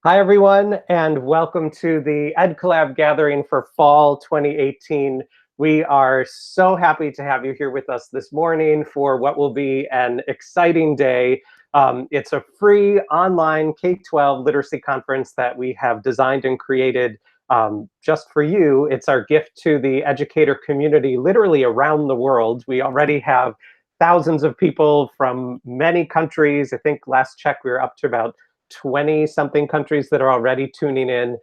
Hi, everyone, and welcome to the EdCollab Gathering for Fall 2018. We are so happy to have you here with us this morning for what will be an exciting day. It's a free online K-12 literacy conference that we have designed and created just for you. It's our gift to the educator community literally around the world. We already have thousands of people from many countries. I think last check we were up to about 20-something countries that are already tuning in.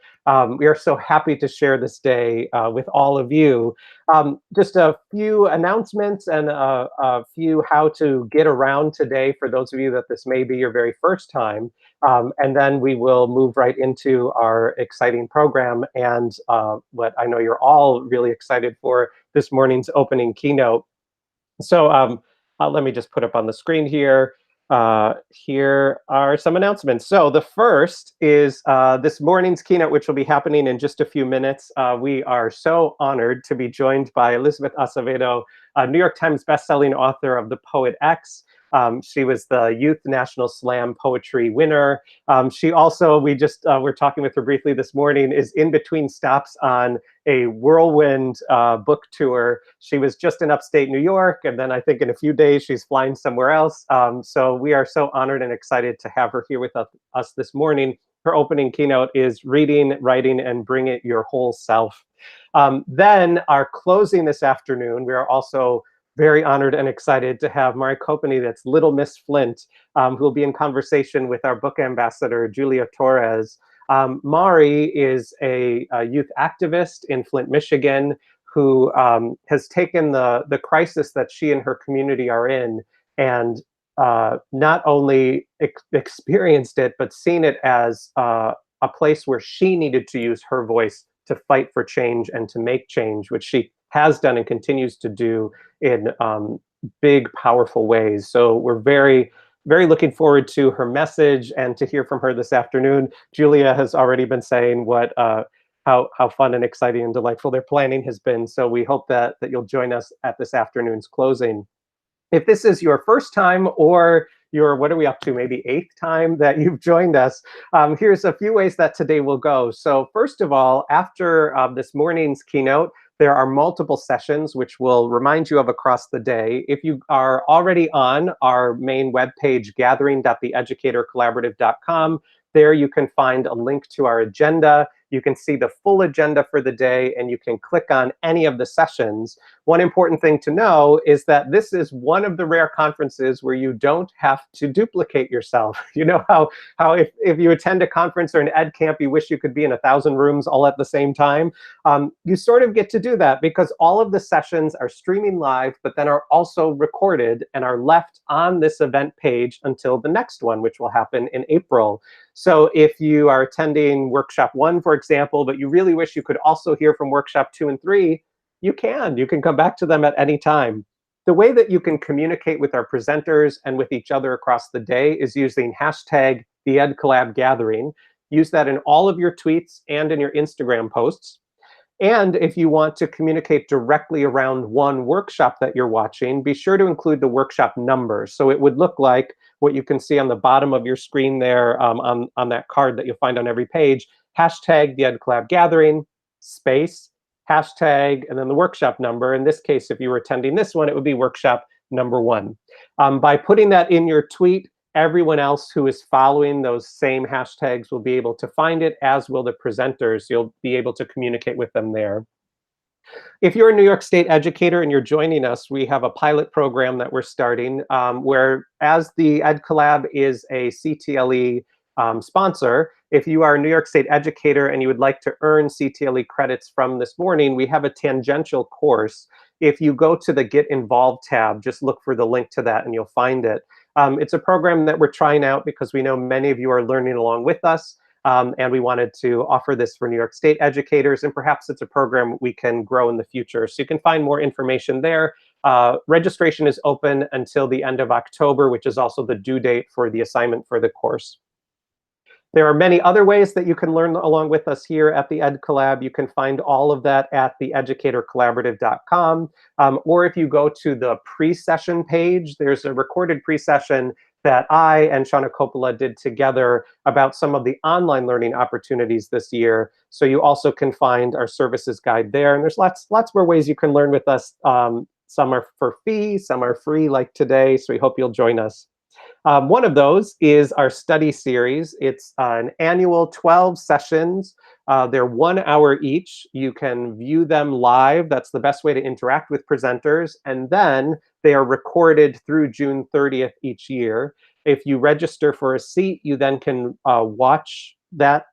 We are so happy to share this day with all of you. Just a few announcements and a few how to get around today for those of you that this may be your very first time. And then we will move right into our exciting program and what I know you're all really excited for, this morning's opening keynote. So let me just put up on the screen here. Here are some announcements. So the first is this morning's keynote, which will be happening in just a few minutes. We are so honored to be joined by Elizabeth Acevedo, a New York Times bestselling author of The Poet X. She was the Youth National Slam Poetry winner. She also, we just were talking with her briefly this morning, is in between stops on a whirlwind book tour. She was just in upstate New York, and then I think in a few days she's flying somewhere else. So we are so honored and excited to have her here with us this morning. Her opening keynote is Reading, Writing, and Bring It Your Whole Self. Then our closing this afternoon, we are also very honored and excited to have Mari Copany, that's Little Miss Flint, who will be in conversation with our book ambassador, Julia Torres. Mari is a youth activist in Flint, Michigan, who has taken the crisis that she and her community are in and not only experienced it, but seen it as a place where she needed to use her voice to fight for change and to make change, which she has done and continues to do in big, powerful ways. So we're very looking forward to her message and to hear from her this afternoon. Julia has already been saying what how fun and exciting and delightful their planning has been. So we hope that you'll join us at this afternoon's closing. If this is your first time or your, what are we up to, maybe 8th time that you've joined us, here's a few ways that today will go. So first of all, after this morning's keynote, there are multiple sessions which we'll remind you of across the day. If you are already on our main webpage, gathering.theeducatorcollaborative.com, there you can find a link to our agenda. You can see the full agenda for the day, and you can click on any of the sessions. One important thing to know is that this is one of the rare conferences where you don't have to duplicate yourself. You know how if you attend a conference or an ed camp, you wish you could be in 1,000 rooms all at the same time. You sort of get to do that because all of the sessions are streaming live, but then are also recorded and are left on this event page until the next one, which will happen in April. So if you are attending workshop 1, for example, but you really wish you could also hear from workshop 2 and 3, you can come back to them at any time. The way that you can communicate with our presenters and with each other across the day is using hashtag TheEdCollabGathering. Use that in all of your tweets and in your Instagram posts. And if you want to communicate directly around one workshop that you're watching, be sure to include the workshop numbers. So it would look like what you can see on the bottom of your screen there on that card that you'll find on every page, hashtag TheEdCollabGathering, space, hashtag, and then the workshop number. In this case, if you were attending this one, it would be workshop number 1. By putting that in your tweet, everyone else who is following those same hashtags will be able to find it, as will the presenters. You'll be able to communicate with them there. If you're a New York State educator and you're joining us, we have a pilot program that we're starting where, as the EdCollab is a CTLE sponsor, if you are a New York State educator and you would like to earn CTLE credits from this morning, we have a tangential course. If you go to the Get Involved tab, just look for the link to that and you'll find it. It's a program that we're trying out because we know many of you are learning along with us, and we wanted to offer this for New York State educators, and perhaps it's a program we can grow in the future. So you can find more information there. Registration is open until the end of October, which is also the due date for the assignment for the course. There are many other ways that you can learn along with us here at the EdCollab. You can find all of that at theeducatorcollaborative.com. Or if you go to the pre-session page, there's a recorded pre-session that I and Shauna Coppola did together about some of the online learning opportunities this year. So you also can find our services guide there. And there's lots more ways you can learn with us. Some are for fee, some are free like today. So we hope you'll join us. One of those is our study series. It's an annual 12 sessions. They're 1 hour each. You can view them live. That's the best way to interact with presenters. And then they are recorded through June 30th each year. If you register for a seat, you then can watch that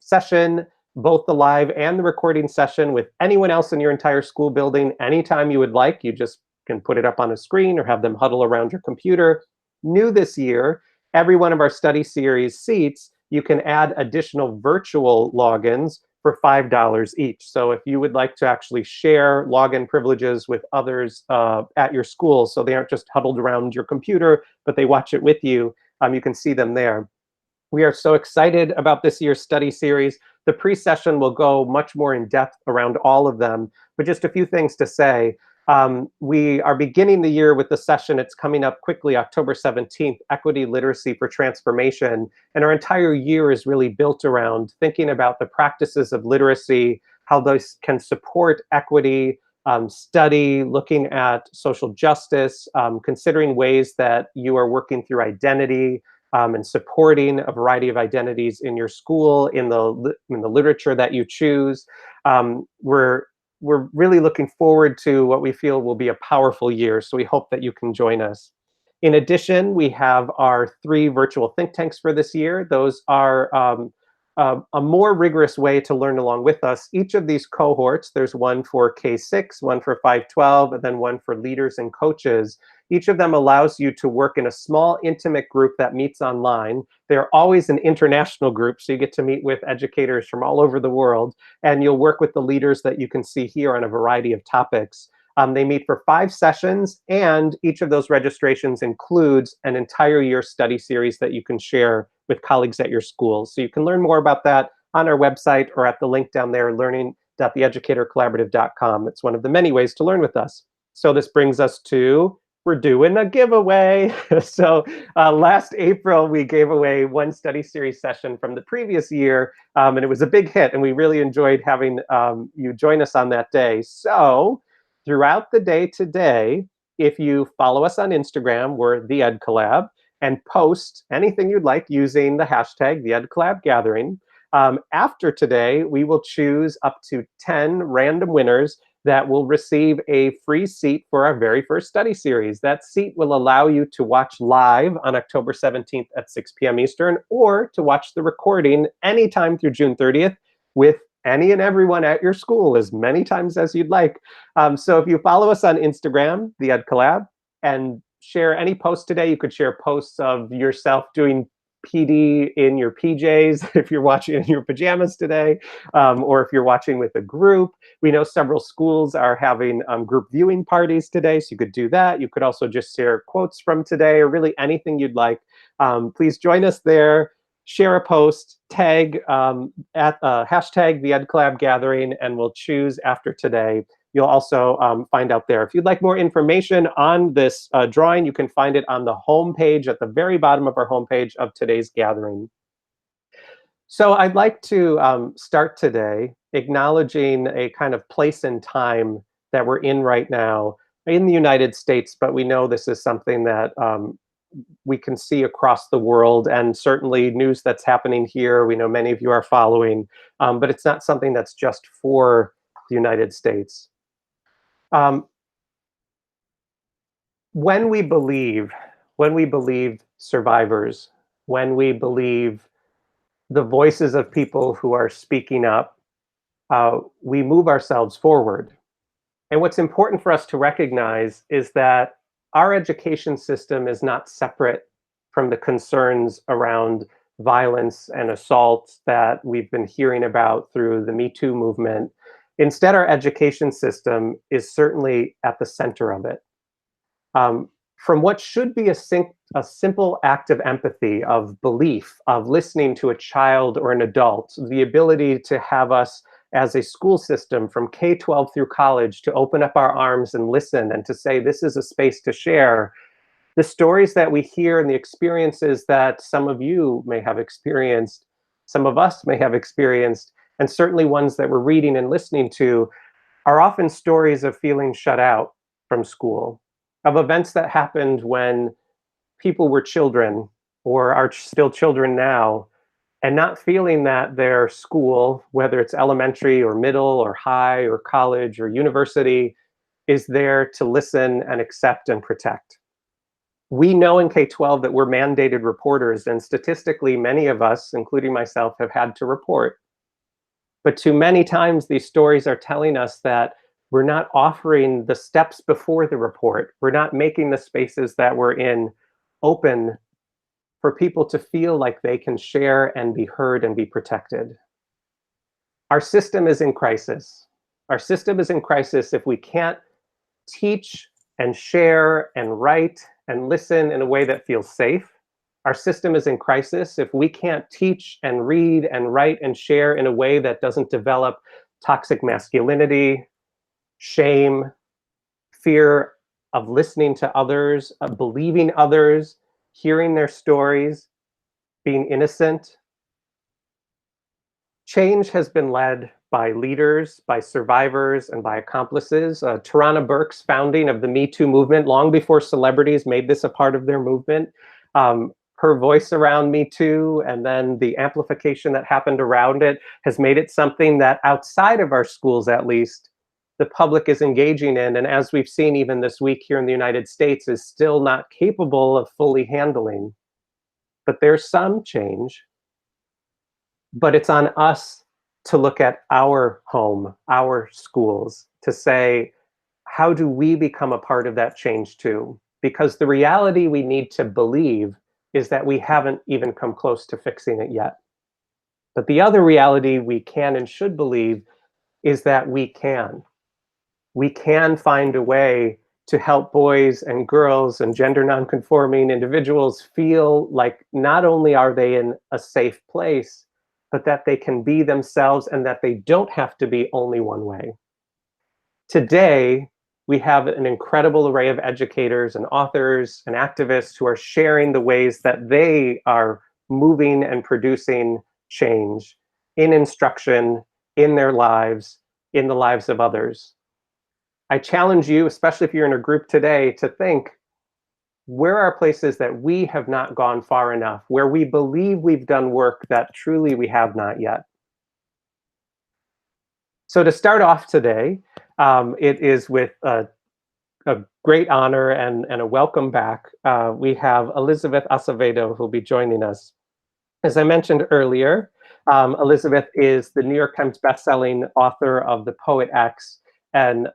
session, both the live and the recording session, with anyone else in your entire school building anytime you would like. You just can put it up on a screen or have them huddle around your computer. New this year, every one of our study series seats, you can add additional virtual logins for $5 each. So if you would like to actually share login privileges with others at your school, so they aren't just huddled around your computer, but they watch it with you, you can see them there. We are so excited about this year's study series. The pre-session will go much more in depth around all of them, but just a few things to say. We are beginning the year with the session. It's coming up quickly, October 17th, Equity Literacy for Transformation. And our entire year is really built around thinking about the practices of literacy, how those can support equity, study, looking at social justice, considering ways that you are working through identity, and supporting a variety of identities in your school, in the literature that you choose. We're really looking forward to what we feel will be a powerful year, so we hope that you can join us. In addition, we have our 3 virtual think tanks for this year. Those are a more rigorous way to learn along with us. Each of these cohorts, there's one for K-6, one for 512, and then one for leaders and coaches. Each of them allows you to work in a small, intimate group that meets online. They're always an international group, so you get to meet with educators from all over the world, and you'll work with the leaders that you can see here on a variety of topics. They meet for 5 sessions, and each of those registrations includes an entire year study series that you can share with colleagues at your school. So you can learn more about that on our website or at the link down there, learning.theeducatorcollaborative.com. It's one of the many ways to learn with us. So this brings us to, we're doing a giveaway. So last April, we gave away 1 study series session from the previous year, and it was a big hit, and we really enjoyed having you join us on that day. So throughout the day today, if you follow us on Instagram, we're TheEdCollab, and post anything you'd like using the hashtag TheEdCollabGathering. After today, we will choose up to 10 random winners that will receive a free seat for our very first study series. That seat will allow you to watch live on October 17th at 6 p.m. Eastern, or to watch the recording anytime through June 30th with any and everyone at your school as many times as you'd like. So if you follow us on Instagram, TheEdCollab, and share any post today, you could share posts of yourself doing PD in your PJs if you're watching in your pajamas today, or if you're watching with a group. We know several schools are having group viewing parties today, so you could do that. You could also just share quotes from today, or really anything you'd like. Please join us there. Share a post, tag at hashtag TheEdCollabGathering, and we'll choose after today. You'll also find out there. If you'd like more information on this drawing, you can find it on the homepage at the very bottom of our homepage of today's gathering. So I'd like to start today acknowledging a kind of place and time that we're in right now in the United States, but we know this is something that we can see across the world, and certainly news that's happening here, we know many of you are following, but it's not something that's just for the United States. When we believe survivors, when we believe the voices of people who are speaking up, we move ourselves forward. And what's important for us to recognize is that our education system is not separate from the concerns around violence and assault that we've been hearing about through the Me Too movement. Instead, our education system is certainly at the center of it. From what should be a simple act of empathy, of belief, of listening to a child or an adult, the ability to have us as a school system from K-12 through college to open up our arms and listen and to say this is a space to share, The stories that we hear and the experiences that some of you may have experienced, some of us may have experienced, and certainly ones that we're reading and listening to, are often stories of feeling shut out from school, of events that happened when people were children or are still children now, and not feeling that their school, whether it's elementary or middle or high or college or university, is there to listen and accept and protect. We know in K-12 that we're mandated reporters, and statistically, many of us, including myself, have had to report. But too many times, these stories are telling us that we're not offering the steps before the report. We're not making the spaces that we're in open for people to feel like they can share and be heard and be protected. Our system is in crisis. Our system is in crisis if we can't teach and share and write and listen in a way that feels safe. Our system is in crisis if we can't teach and read and write and share in a way that doesn't develop toxic masculinity, shame, fear of listening to others, of believing others, hearing their stories, being innocent. Change has been led by leaders, by survivors, and by accomplices. Tarana Burke's founding of the Me Too movement, long before celebrities made this a part of their movement. Her voice around Me Too, and then the amplification that happened around it, has made it something that outside of our schools, at least, the public is engaging in, and as we've seen even this week here in the United States, is still not capable of fully handling. But there's some change. But it's on us to look at our home, our schools, to say, how do we become a part of that change too? Because the reality we need to believe is that we haven't even come close to fixing it yet. But the other reality we can and should believe is that we can. We can find a way to help boys and girls and gender nonconforming individuals feel like not only are they in a safe place, but that they can be themselves and that they don't have to be only one way. Today, we have an incredible array of educators and authors and activists who are sharing the ways that they are moving and producing change in instruction, in their lives, in the lives of others. I challenge you, especially if you're in a group today, to think, where are places that we have not gone far enough, where we believe we've done work that truly we have not yet? So to start off today, it is with a great honor and a welcome back. We have Elizabeth Acevedo, who'll be joining us. As I mentioned earlier, Elizabeth is the New York Times bestselling author of The Poet X, an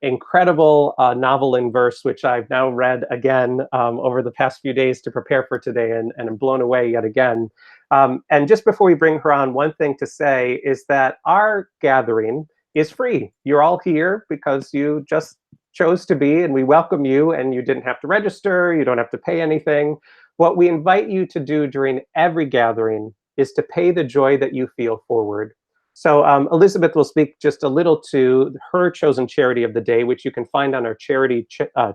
incredible novel in verse, which I've now read again over the past few days to prepare for today, and I'm blown away yet again. And just before we bring her on, one thing to say is that our gathering is free. You're all here because you just chose to be, and we welcome you, and you didn't have to register, you don't have to pay anything. What we invite you to do during every gathering is to pay the joy that you feel forward. So Elizabeth will speak just a little to her chosen charity of the day, which you can find on our charity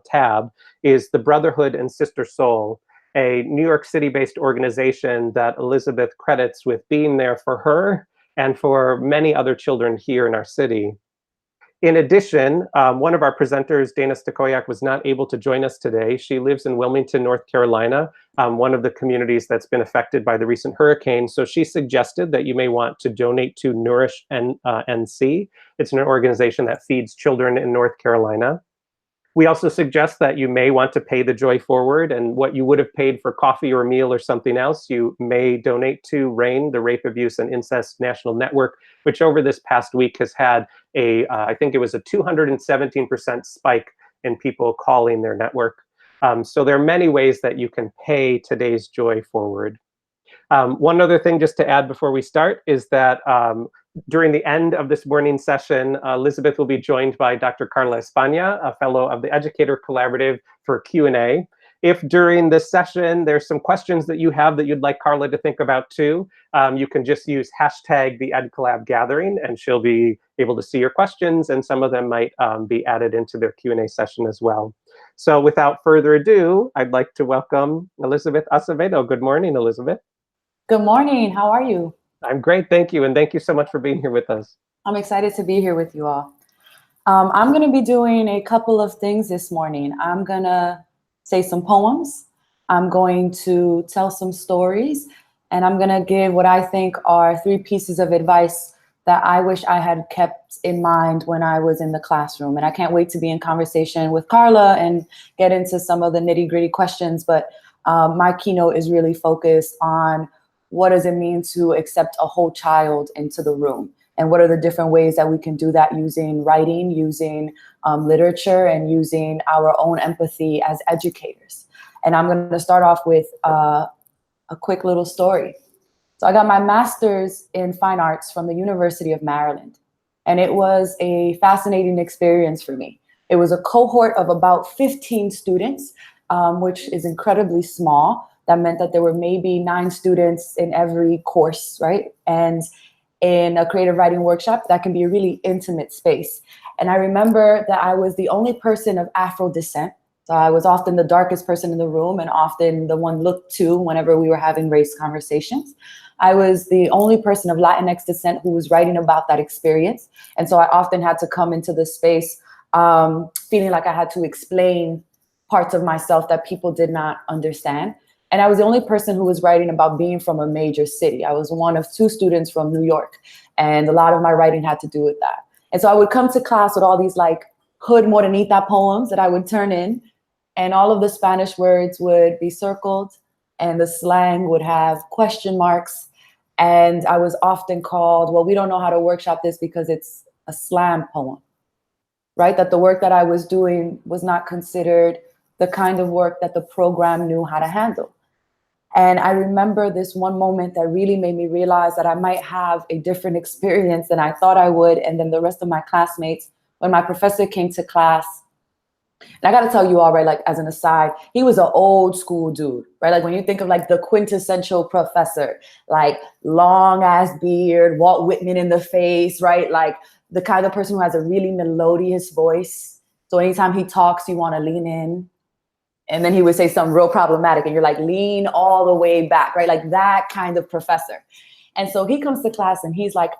tab, is the Brotherhood and Sister Soul, a New York City-based organization that Elizabeth credits with being there for her and for many other children here in our city. In addition, one of our presenters, Dana Stakoyak, was not able to join us today. She lives in Wilmington, North Carolina, one of the communities that's been affected by the recent hurricane. So she suggested that you may want to donate to Nourish NC. It's an organization that feeds children in North Carolina. We also suggest that you may want to pay the joy forward, and what you would have paid for coffee or a meal or something else, you may donate to RAIN, the Rape, Abuse, and Incest National Network, which over this past week has had I think it was a 217% spike in people calling their network. So there are many ways that you can pay today's joy forward. One other thing just to add before we start is that during the end of this morning's session, Elizabeth will be joined by Dr. Carla España, a fellow of the Educator Collaborative, for Q&A. If during this session there's some questions that you have that you'd like Carla to think about too, you can just use hashtag TheEdCollabGathering, and she'll be able to see your questions, and some of them might be added into their Q&A session as well. So without further ado, I'd like to welcome Elizabeth Acevedo. Good morning, Elizabeth. Good morning. How are you? I'm great, thank you. And thank you so much for being here with us. I'm excited to be here with you all. I'm going to be doing a couple of things this morning. I'm going to say some poems. I'm going to tell some stories. And I'm going to give what I think are 3 pieces of advice that I wish I had kept in mind when I was in the classroom. And I can't wait to be in conversation with Carla and get into some of the nitty-gritty questions. But my keynote is really focused on what does it mean to accept a whole child into the room? And what are the different ways that we can do that using writing, using literature, and using our own empathy as educators. And I'm going to start off with a quick little story. So I got my master's in fine arts from the University of Maryland. And it was a fascinating experience for me. It was a cohort of about 15 students, which is incredibly small. That meant that there were maybe 9 students in every course, right? And in a creative writing workshop, that can be a really intimate space. And I remember that I was the only person of Afro descent. So I was often the darkest person in the room and often the one looked to whenever we were having race conversations. I was the only person of Latinx descent who was writing about that experience. And so I often had to come into the space feeling like I had to explain parts of myself that people did not understand. And I was the only person who was writing about being from a major city. I was one of 2 students from New York. And a lot of my writing had to do with that. And so I would come to class with all these like hood morenita poems that I would turn in. And all of the Spanish words would be circled. And the slang would have question marks. And I was often called, well, we don't know how to workshop this because it's a slam poem, right? That the work that I was doing was not considered the kind of work that the program knew how to handle. And I remember this one moment that really made me realize that I might have a different experience than I thought I would. And then the rest of my classmates, when my professor came to class, and I got to tell you all, right, like as an aside, he was an old school dude, right? Like when you think of like the quintessential professor, like long ass beard, Walt Whitman in the face, right? Like the kind of person who has a really melodious voice. So anytime he talks, you want to lean in. And then he would say something real problematic and you're like, lean all the way back, right? Like that kind of professor. And so he comes to class and he's like,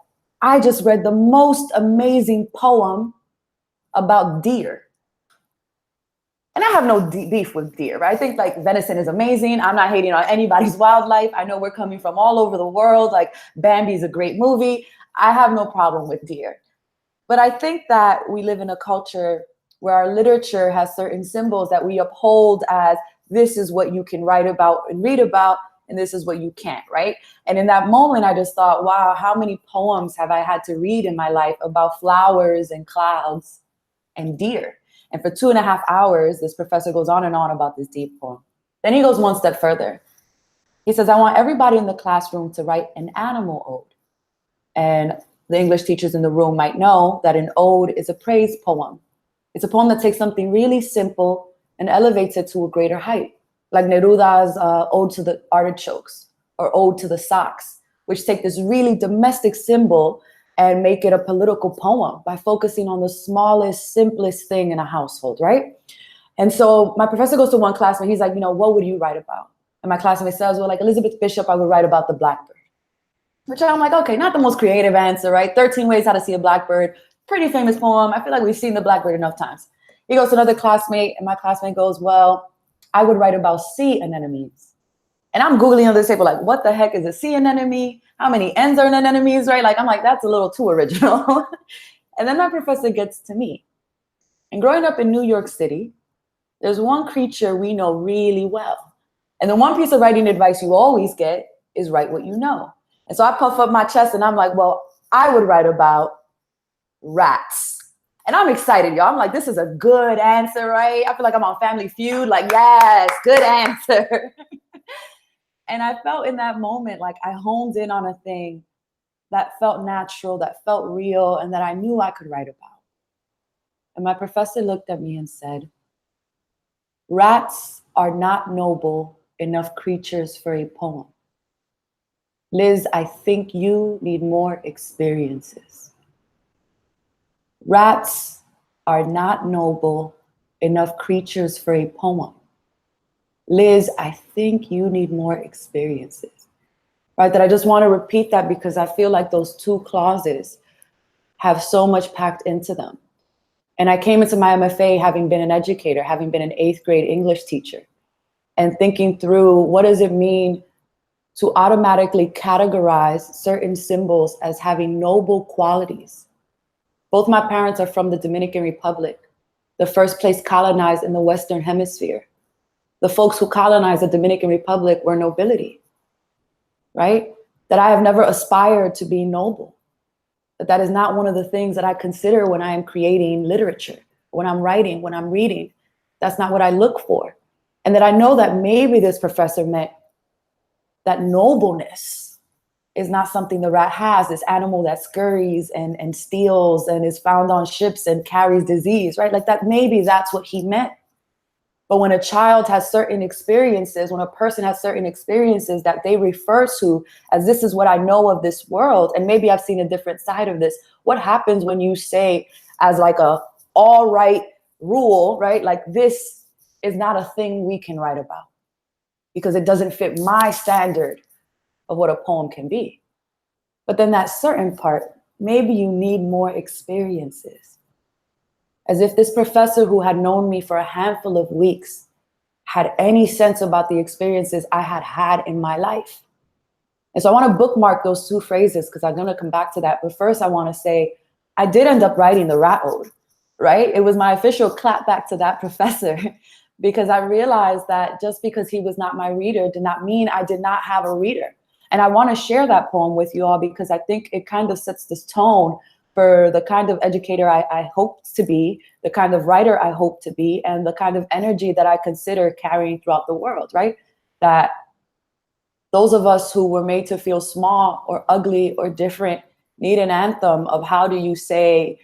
I just read the most amazing poem about deer. And I have no beef with deer, right? I think like venison is amazing. I'm not hating on anybody's wildlife. I know we're coming from all over the world. Like Bambi's a great movie. I have no problem with deer. But I think that we live in a culture where our literature has certain symbols that we uphold as this is what you can write about and read about, and this is what you can't, right? And in that moment, I just thought, wow, how many poems have I had to read in my life about flowers and clouds and deer? And for 2.5 hours, this professor goes on and on about this deep poem. Then he goes one step further. He says, I want everybody in the classroom to write an animal ode. And the English teachers in the room might know that an ode is a praise poem. It's a poem that takes something really simple and elevates it to a greater height, like Neruda's Ode to the Artichokes or Ode to the Socks, which take this really domestic symbol and make it a political poem by focusing on the smallest, simplest thing in a household, right? And so my professor goes to one classmate, he's like, what would you write about? And my classmate says, well, like Elizabeth Bishop, I would write about the blackbird. Which I'm like, okay, not the most creative answer, right? 13 Ways How to See a Blackbird. Pretty famous poem. I feel like we've seen the blackbird enough times. He goes to another classmate, and my classmate goes, well, I would write about sea anemones. And I'm Googling on this table, like, what the heck is a sea anemone? How many N's are in anemones, right? Like, I'm like, that's a little too original. And then my professor gets to me. And growing up in New York City, there's one creature we know really well. And the one piece of writing advice you always get is write what you know. And so I puff up my chest and I'm like, well, I would write about rats. And I'm excited, y'all. I'm like, this is a good answer, right? I feel like I'm on Family Feud. Like, yes, good answer. And I felt in that moment, like I honed in on a thing that felt natural, that felt real, and that I knew I could write about. And my professor looked at me and said, rats are not noble enough creatures for a poem. Liz, I think you need more experiences. Rats are not noble enough creatures for a poem. Liz, I think you need more experiences, right? That I just want to repeat that because I feel like those two clauses have so much packed into them. And I came into my MFA having been an educator, having been an 8th grade English teacher, and thinking through what does it mean to automatically categorize certain symbols as having noble qualities. Both my parents are from the Dominican Republic, the first place colonized in the Western Hemisphere. The folks who colonized the Dominican Republic were nobility, right? That I have never aspired to be noble. That is not one of the things that I consider when I am creating literature, when I'm writing, when I'm reading. That's not what I look for. And that I know that maybe this professor meant that nobleness is not something the rat has, this animal that scurries and steals and is found on ships and carries disease, right? Like that, maybe that's what he meant. But when a child has certain experiences, when a person has certain experiences that they refer to as this is what I know of this world, and maybe I've seen a different side of this, what happens when you say as like a all right rule, right? Like this is not a thing we can write about because it doesn't fit my standard of what a poem can be. But then that certain part, maybe you need more experiences. As if this professor who had known me for a handful of weeks had any sense about the experiences I had had in my life. And so I want to bookmark those two phrases because I'm going to come back to that. But first I want to say, I did end up writing the Rat Ode, right? It was my official clap back to that professor because I realized that just because he was not my reader did not mean I did not have a reader. And I want to share that poem with you all because I think it kind of sets this tone for the kind of educator I hope to be, the kind of writer I hope to be, and the kind of energy that I consider carrying throughout the world, right? That those of us who were made to feel small or ugly or different need an anthem of how do you say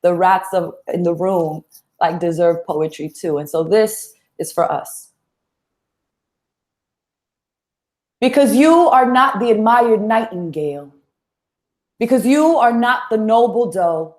the rats in the room like deserve poetry too. And so this is for us. Because you are not the admired nightingale, because you are not the noble doe,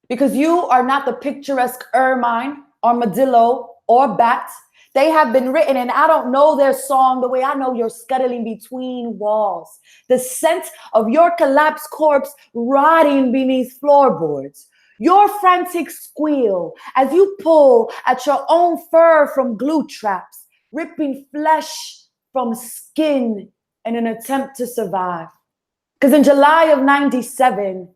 because you are not the picturesque ermine, armadillo, or bat. They have been written, and I don't know their song the way I know you're scuttling between walls. The scent of your collapsed corpse rotting beneath floorboards. Your frantic squeal as you pull at your own fur from glue traps, ripping flesh from skin in an attempt to survive. Because in July of 97,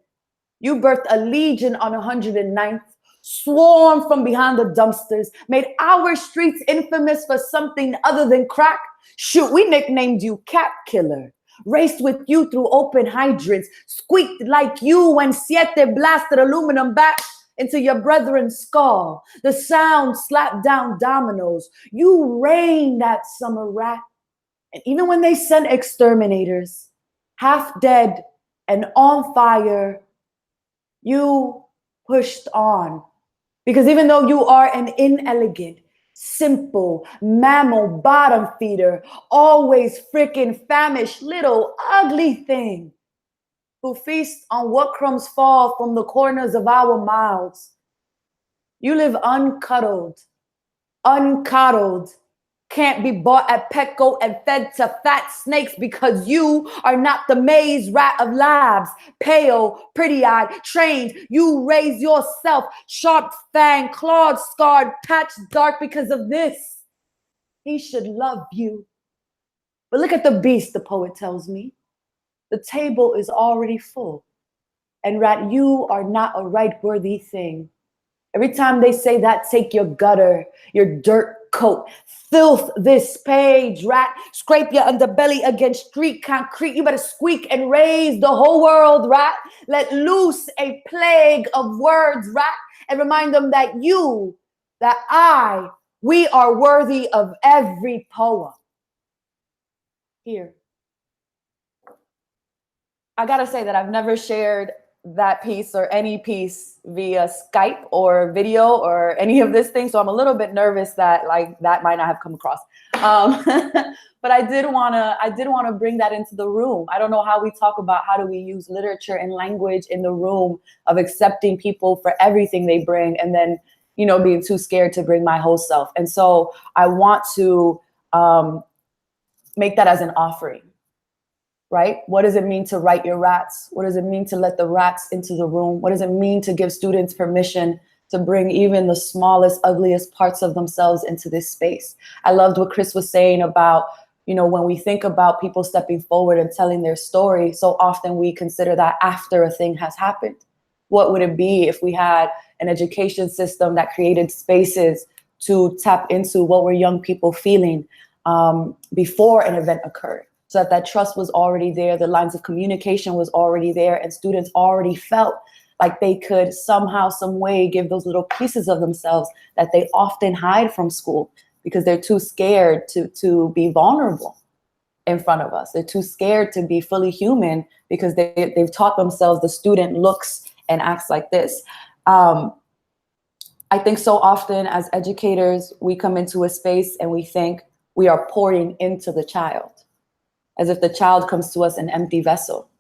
you birthed a legion on 109th, swarmed from behind the dumpsters, made our streets infamous for something other than crack. Shoot, we nicknamed you Cat Killer, raced with you through open hydrants, squeaked like you when Siete blasted aluminum back into your brethren's skull. The sound slapped down dominoes. You reigned that summer rat. And even when they sent exterminators, half dead and on fire, you pushed on. Because even though you are an inelegant, simple, mammal bottom feeder, always freaking famished little ugly thing who feasts on what crumbs fall from the corners of our mouths, you live uncuddled, uncoddled, can't be bought at Petco and fed to fat snakes because you are not the maze rat of labs. Pale, pretty-eyed, trained, you raise yourself, sharp fang, clawed, scarred, patched dark because of this. He should love you. But look at the beast, the poet tells me. The table is already full. And rat, you are not a right-worthy thing. Every time they say that, take your gutter, your dirt coat, filth this page, rat. Scrape your underbelly against street concrete. You better squeak and raise the whole world, rat. Let loose a plague of words, rat, and remind them that you, that we are worthy of every poem. Here. I gotta say that I've never shared that piece or any piece via Skype or video or any of this thing. So I'm a little bit nervous that like that might not have come across. But I did wanna bring that into the room. I don't know how we talk about how do we use literature and language in the room of accepting people for everything they bring. And then, being too scared to bring my whole self. And so I want to make that as an offering, right? What does it mean to write your rats? What does it mean to let the rats into the room? What does it mean to give students permission to bring even the smallest, ugliest parts of themselves into this space? I loved what Chris was saying about, when we think about people stepping forward and telling their story, so often we consider that after a thing has happened. What would it be if we had an education system that created spaces to tap into what were young people feeling before an event occurred? So that trust was already there, the lines of communication was already there, and students already felt like they could somehow, some way give those little pieces of themselves that they often hide from school because they're too scared to be vulnerable in front of us. They're too scared to be fully human because they've taught themselves the student looks and acts like this. I think so often as educators, we come into a space and we think we are pouring into the child, as if the child comes to us an empty vessel,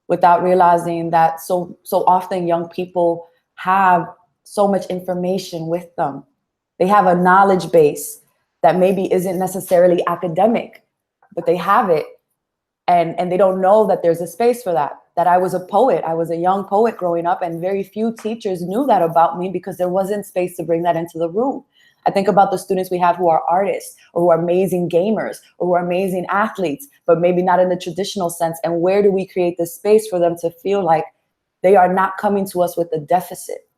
without realizing that so often young people have so much information with them. They have a knowledge base that maybe isn't necessarily academic, but they have it. And they don't know that there's a space for that I was a poet. I was a young poet growing up, and very few teachers knew that about me because there wasn't space to bring that into the room. I think about the students we have who are artists or who are amazing gamers or who are amazing athletes, but maybe not in the traditional sense. And where do we create the space for them to feel like they are not coming to us with a deficit?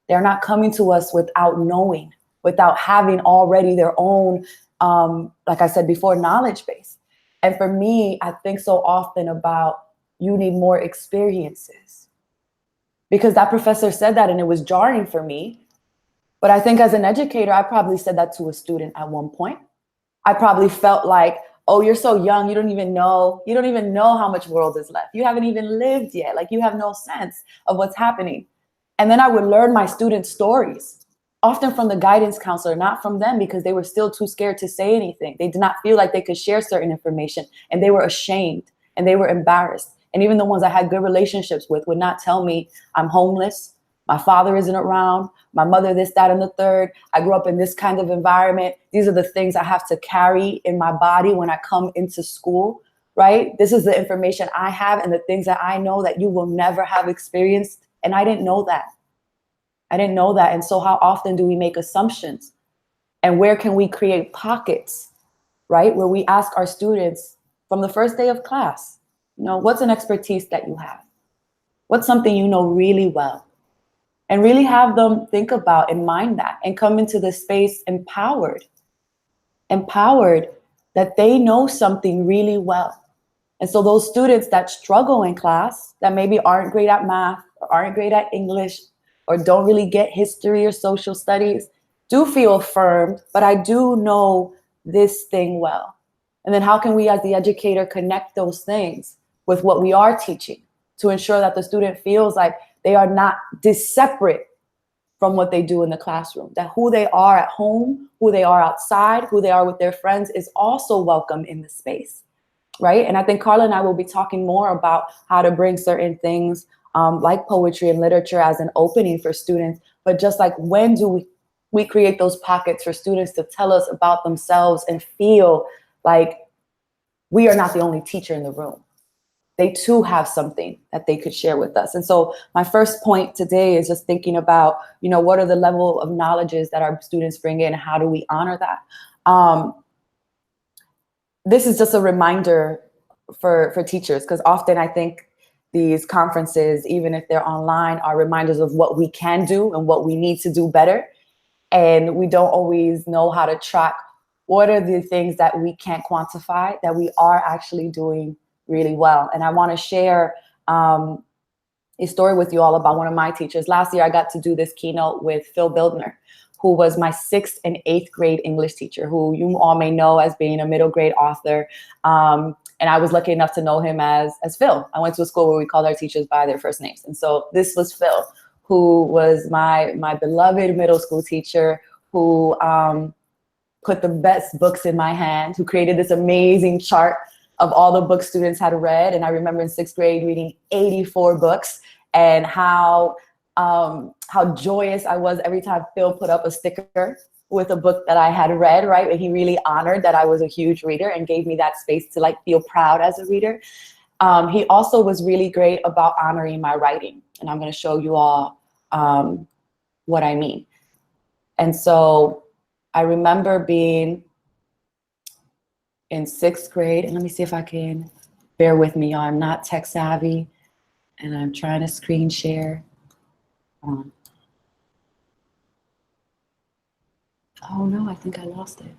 They're not coming to us without knowing, without having already their own, like I said before, knowledge base. And for me, I think so often about, you need more experiences. Because that professor said that and it was jarring for me. But I think as an educator, I probably said that to a student at one point. I probably felt like, oh, you're so young, you don't even know how much world is left. You haven't even lived yet. Like, you have no sense of what's happening. And then I would learn my students' stories, often from the guidance counselor, not from them, because they were still too scared to say anything. They did not feel like they could share certain information, and they were ashamed and they were embarrassed. And even the ones I had good relationships with would not tell me I'm homeless, my father isn't around, my mother this, that, and the third. I grew up in this kind of environment. These are the things I have to carry in my body when I come into school, right? This is the information I have and the things that I know that you will never have experienced. And I didn't know that. And so how often do we make assumptions? And where can we create pockets, right? Where we ask our students from the first day of class, what's an expertise that you have? What's something you know really well? And really have them think about and mind that and come into the space empowered that they know something really well. And so those students that struggle in class, that maybe aren't great at math or aren't great at English or don't really get history or social studies, do feel affirmed, but I do know this thing well. And then how can we as the educator connect those things with what we are teaching to ensure that the student feels like they are not separate from what they do in the classroom, that who they are at home, who they are outside, who they are with their friends is also welcome in the space, right? And I think Carla and I will be talking more about how to bring certain things like poetry and literature as an opening for students, but just like, when do we create those pockets for students to tell us about themselves and feel like we are not the only teacher in the room? They too have something that they could share with us. And so my first point today is just thinking about, what are the level of knowledges that our students bring in? How do we honor that? This is just a reminder for teachers, because often I think these conferences, even if they're online, are reminders of what we can do and what we need to do better. And we don't always know how to track what are the things that we can't quantify that we are actually doing really well. And I want to share a story with you all about one of my teachers. Last year, I got to do this keynote with Phil Bildner, who was my 6th and 8th grade English teacher, who you all may know as being a middle grade author. And I was lucky enough to know him as Phil. I went to a school where we called our teachers by their first names. And so this was Phil, who was my beloved middle school teacher, who put the best books in my hand, who created this amazing chart of all the books students had read. And I remember in 6th grade reading 84 books, and how how joyous I was every time Phil put up a sticker with a book that I had read, right? And he really honored that I was a huge reader and gave me that space to like feel proud as a reader. He also was really great about honoring my writing. And I'm gonna show you all what I mean. And so I remember being in 6th grade, and let me see if I can, bear with me, y'all. I'm not tech savvy and I'm trying to screen share. Oh no, I think I lost it.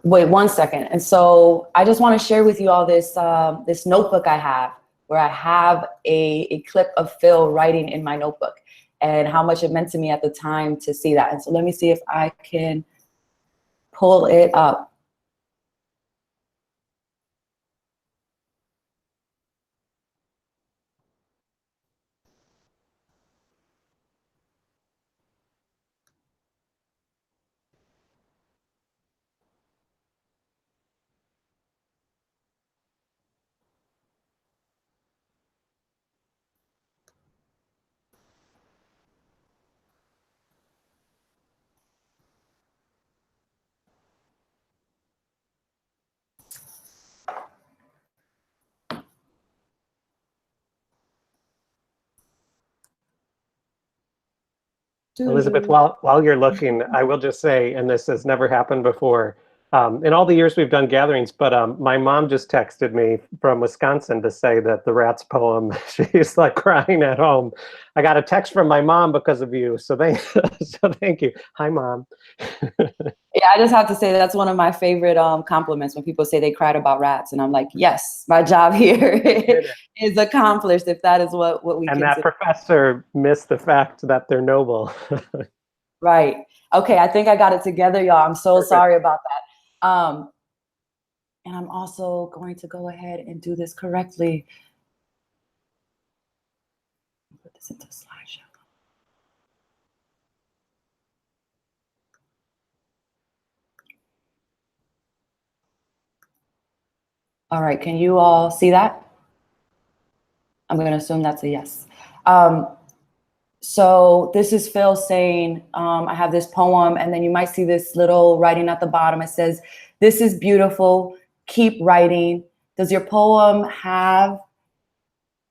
Wait 1 second. And so I just want to share with you all this this notebook I have, where I have a clip of Phil writing in my notebook, and how much it meant to me at the time to see that. And so let me see if I can pull it up. Elizabeth, while you're looking, I will just say, and this has never happened before, in all the years we've done gatherings, but my mom just texted me from Wisconsin to say that the Rats poem, she's like crying at home. I got a text from my mom because of you, so thank you. Hi, Mom. Yeah, I just have to say that's one of my favorite compliments, when people say they cried about rats, and I'm like, yes, my job here is accomplished if that is what we And consider. that professor missed the fact that they're noble. Right. Okay, I think I got it together, y'all. I'm so Perfect. sorry about that. And I'm also going to go ahead and do this correctly. Put this into a slideshow. All right, can you all see that? I'm going to assume that's a yes. So this is Phil saying, I have this poem, and then you might see this little writing at the bottom. It says, "This is beautiful. Keep writing. Does your poem have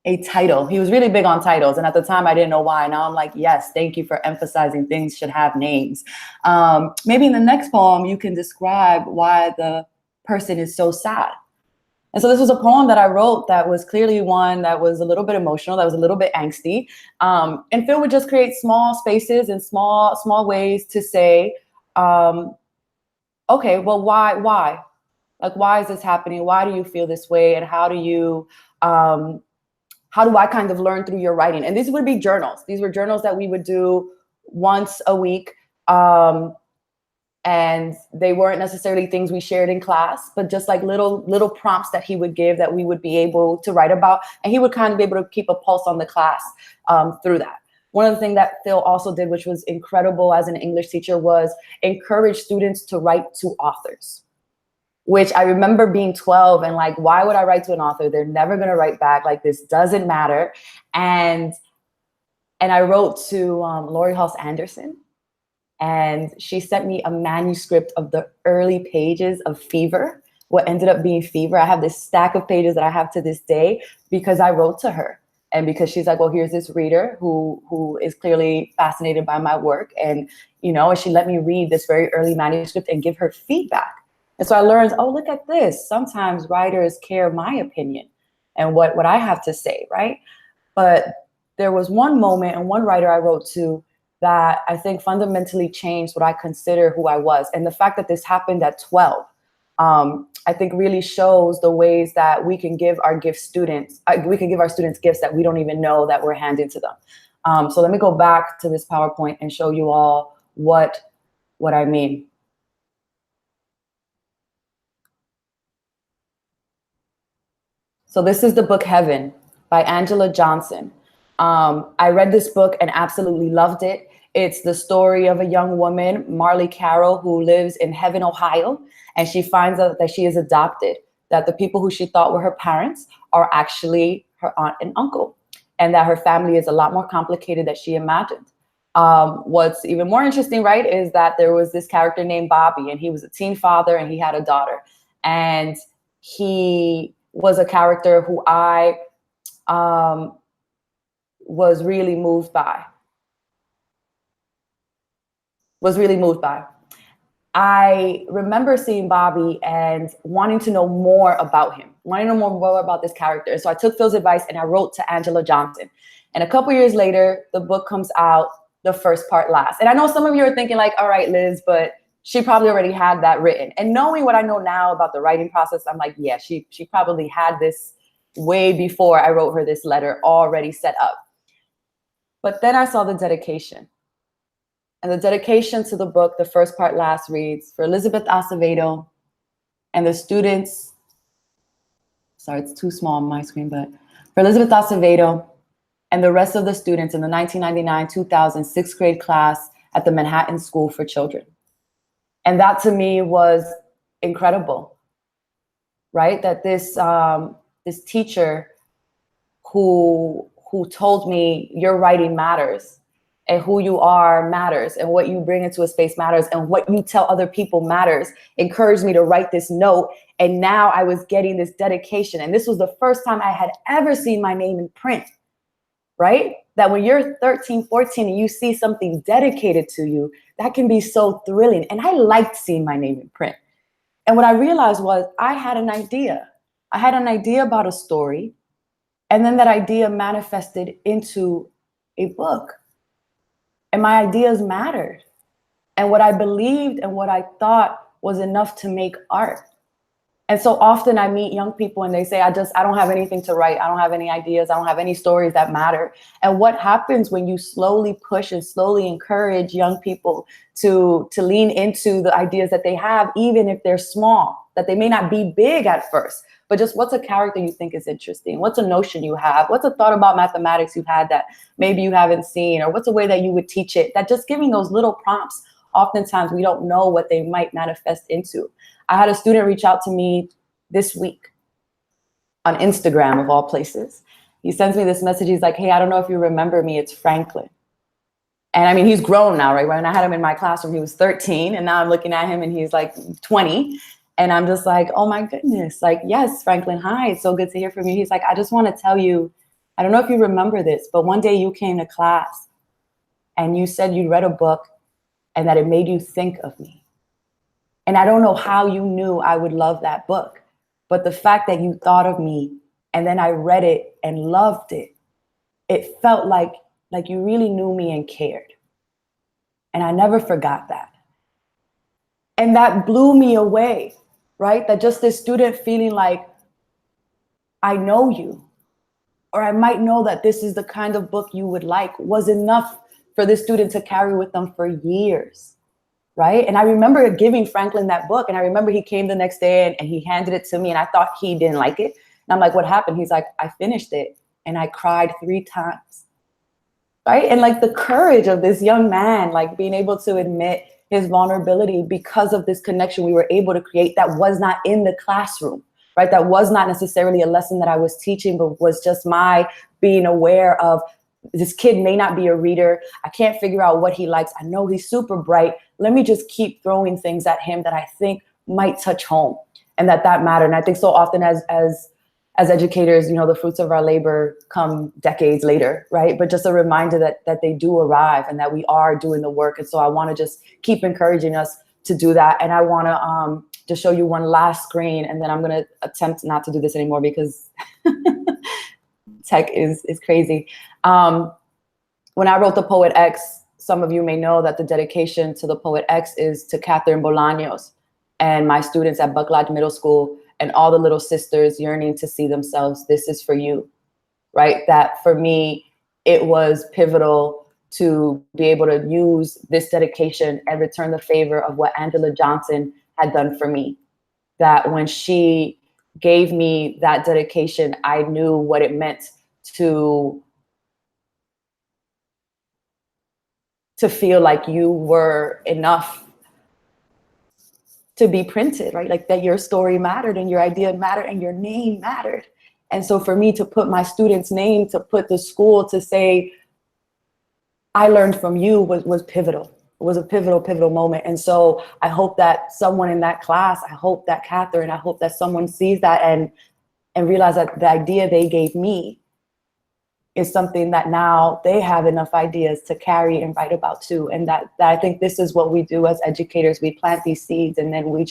a title?" He was really big on titles, and at the time I didn't know why. Now I'm like, yes, thank you for emphasizing things should have names. Maybe in the next poem you can describe why the person is so sad. And so this was a poem that I wrote that was clearly one that was a little bit emotional, that was a little bit angsty. And Phil would just create small spaces and small ways to say, okay, well, why? Like, why is this happening? Why do you feel this way? And how do I kind of learn through your writing? And these would be journals. These were journals that we would do once a week. And they weren't necessarily things we shared in class, but just like little prompts that he would give that we would be able to write about. And he would kind of be able to keep a pulse on the class through that. One of the things that Phil also did, which was incredible as an English teacher, was encourage students to write to authors. Which I remember being 12 and like, why would I write to an author? They're never going to write back. Like, this doesn't matter. And I wrote to Lori Halse Anderson, and she sent me a manuscript of the early pages of Fever, what ended up being Fever. I have this stack of pages that I have to this day because I wrote to her. And because she's like, well, here's this reader who is clearly fascinated by my work. And, and she let me read this very early manuscript and give her feedback. And so I learned, oh, look at this. Sometimes writers care my opinion and what I have to say, right? But there was one moment and one writer I wrote to that I think fundamentally changed what I consider who I was. And the fact that this happened at 12, I think really shows the ways that we can give our students gifts that we don't even know that we're handing to them. So let me go back to this PowerPoint and show you all what I mean. So this is the book Heaven by Angela Johnson. I read this book and absolutely loved it. It's the story of a young woman, Marley Carroll, who lives in Heaven, Ohio, and she finds out that she is adopted, that the people who she thought were her parents are actually her aunt and uncle, and that her family is a lot more complicated than she imagined. What's even more interesting, right, is that there was this character named Bobby, and he was a teen father, and he had a daughter. And he was a character who I was really moved by. I remember seeing Bobby and wanting to know more about him, wanting to know more about this character. And so I took Phil's advice and I wrote to Angela Johnson. And a couple years later, the book comes out, the first part last. And I know some of you are thinking like, all right, Liz, but she probably already had that written. And knowing what I know now about the writing process, I'm like, yeah, she probably had this way before I wrote her this letter already set up. But then I saw the dedication. And the dedication to the book, the first part last, reads, for Elizabeth Acevedo and the students, sorry, it's too small on my screen, but for Elizabeth Acevedo and the rest of the students in the 1999-2000 sixth grade class at the Manhattan School for Children. And that to me was incredible, right? That this teacher who told me your writing matters, and who you are matters, and what you bring into a space matters, and what you tell other people matters, encouraged me to write this note. And now I was getting this dedication. And this was the first time I had ever seen my name in print, right? That when you're 13, 14 and you see something dedicated to you, that can be so thrilling. And I liked seeing my name in print. And what I realized was I had an idea. I had an idea about a story. And then that idea manifested into a book. And my ideas mattered. And what I believed and what I thought was enough to make art. And so often I meet young people and they say, I don't have anything to write. I don't have any ideas. I don't have any stories that matter. And what happens when you slowly push and slowly encourage young people to lean into the ideas that they have, even if they're small, that they may not be big at first, but just what's a character you think is interesting? What's a notion you have? What's a thought about mathematics you've had that maybe you haven't seen? Or what's a way that you would teach it? That just giving those little prompts, oftentimes we don't know what they might manifest into. I had a student reach out to me this week on Instagram, of all places. He sends me this message. He's like, hey, I don't know if you remember me. It's Franklin. And I mean, he's grown now, right? When I had him in my classroom, he was 13. And now I'm looking at him and he's like 20. And I'm just like, oh my goodness. Like, yes, Franklin, hi. It's so good to hear from you. He's like, I just want to tell you, I don't know if you remember this, but one day you came to class and you said you read a book and that it made you think of me. And I don't know how you knew I would love that book, but the fact that you thought of me and then I read it and loved it, it felt like you really knew me and cared. And I never forgot that. And that blew me away, right? That just this student feeling like, I know you, or I might know that this is the kind of book you would like, was enough for this student to carry with them for years. Right. And I remember giving Franklin that book, and I remember he came the next day and he handed it to me, and I thought he didn't like it. And I'm like, what happened? He's like, I finished it and I cried 3 times. Right. And like the courage of this young man, like being able to admit his vulnerability because of this connection we were able to create that was not in the classroom. Right. That was not necessarily a lesson that I was teaching, but was just my being aware of this kid may not be a reader. I can't figure out what he likes. I know he's super bright. Let me just keep throwing things at him that I think might touch home, and that mattered. And I think so often as educators, the fruits of our labor come decades later, right? But just a reminder that they do arrive and that we are doing the work. And so I want to just keep encouraging us to do that. And I want to just show you one last screen, and then I'm going to attempt not to do this anymore because tech is crazy. When I wrote the Poet X, some of you may know that the dedication to the Poet X is to Catherine Bolaños and my students at Buck Lodge Middle School and all the little sisters yearning to see themselves. This is for you, right? That for me, it was pivotal to be able to use this dedication and return the favor of what Angela Johnson had done for me. That when she gave me that dedication, I knew what it meant to to feel like you were enough to be printed, right? Like that your story mattered and your idea mattered and your name mattered. And so for me to put my student's name, to put the school, to say, I learned from you was pivotal. It was a pivotal moment. And so I hope that someone in that class, I hope that Catherine, I hope that someone sees that and realize that the idea they gave me is something that now they have enough ideas to carry and write about too. And that I think this is what we do as educators. We plant these seeds and then we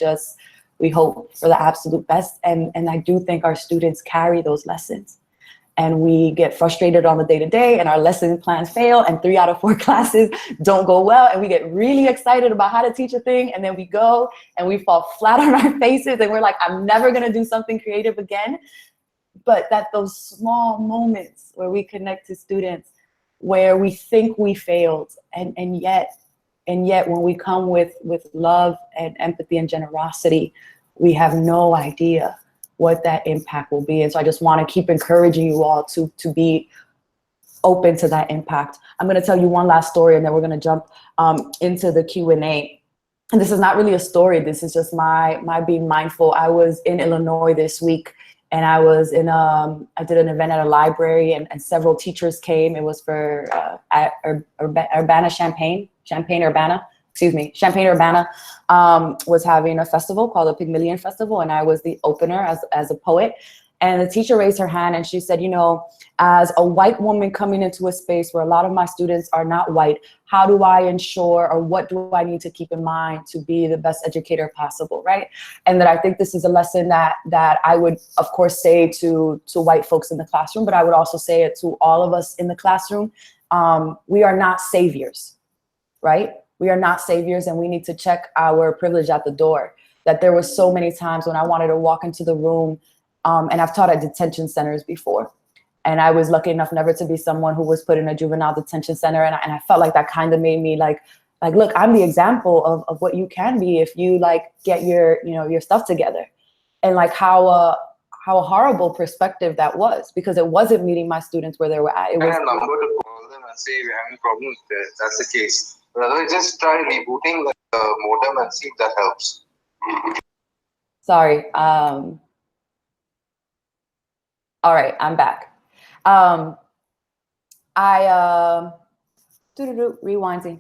hope for the absolute best. And I do think our students carry those lessons. And we get frustrated on the day-to-day and our lesson plans fail and 3 out of 4 classes don't go well. And we get really excited about how to teach a thing. And then we go and we fall flat on our faces and we're like, I'm never gonna do something creative again. But that those small moments where we connect to students, where we think we failed, and yet when we come with love and empathy and generosity, we have no idea what that impact will be. And so I just want to keep encouraging you all to be open to that impact. I'm going to tell you one last story and then we're going to jump into the Q&A. And this is not really a story. This is just my being mindful. I was in Illinois this week and I was in I did an event at a library and several teachers came. It was for Urbana-Champaign-Urbana was having a festival called the Pygmalion Festival, and I was the opener as a poet. And the teacher raised her hand and she said, you know, as a white woman coming into a space where a lot of my students are not white, how do I ensure, or what do I need to keep in mind to be the best educator possible, right? And that I think this is a lesson that I would, of course, say to white folks in the classroom, but I would also say it to all of us in the classroom. We are not saviors, right? We are not saviors, and we need to check our privilege at the door. That there were so many times when I wanted to walk into the room, and I've taught at detention centers before. And I was lucky enough never to be someone who was put in a juvenile detention center. And I felt like that kind of made me like, look, I'm the example of what you can be if you like get your stuff together. And like how a horrible perspective that was, because it wasn't meeting my students where they were at. It was a number to call them and say we're having problems there. That's the case. But otherwise, just try rebooting the modem and see if that helps. Sorry. All right, I'm back. Rewinding.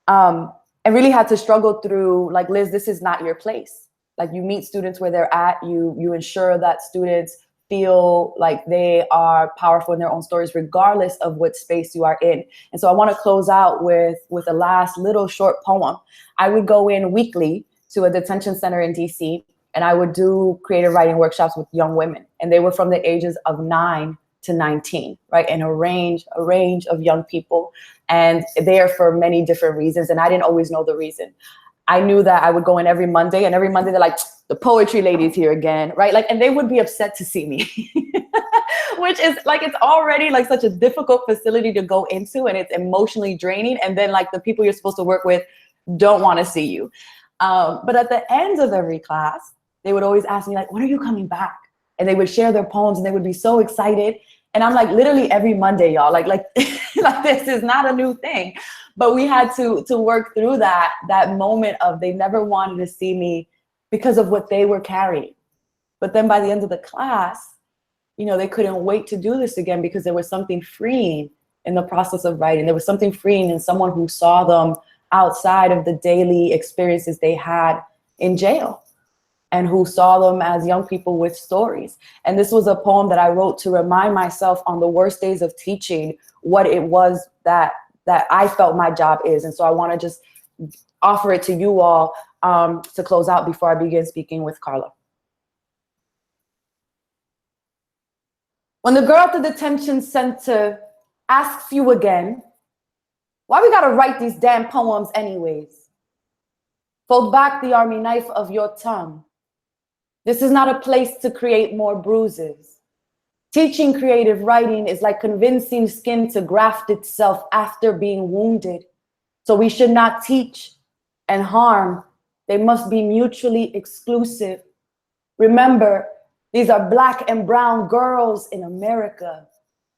I really had to struggle through, like, Liz, this is not your place. Like, you meet students where they're at, you ensure that students feel like they are powerful in their own stories, regardless of what space you are in. And so I want to close out with a last little short poem. I would go in weekly to a detention center in DC, and I would do creative writing workshops with young women. And they were from the ages of 9 to 19, right? And a range of young people. And there for many different reasons. And I didn't always know the reason. I knew that I would go in every Monday, and every Monday they're like, the poetry lady's here again, right? Like, and they would be upset to see me, which is like, it's already like such a difficult facility to go into, and it's emotionally draining. And then like the people you're supposed to work with don't want to see you. But at the end of every class, they would always ask me like, when are you coming back? And they would share their poems and they would be so excited. And I'm like, literally every Monday, y'all, like this is not a new thing. But we had to work through that moment of they never wanted to see me because of what they were carrying. But then by the end of the class, you know, they couldn't wait to do this again because there was something freeing in the process of writing. There was something freeing in someone who saw them outside of the daily experiences they had in jail, and who saw them as young people with stories. And this was a poem that I wrote to remind myself on the worst days of teaching what it was that I felt my job is. And so I want to just offer it to you all to close out before I begin speaking with Carla. When the girl at the detention center asks you again, why we gotta write these damn poems anyways? Fold back the army knife of your tongue. This is not a place to create more bruises. Teaching creative writing is like convincing skin to graft itself after being wounded. So we should not teach and harm. They must be mutually exclusive. Remember, these are Black and brown girls in America.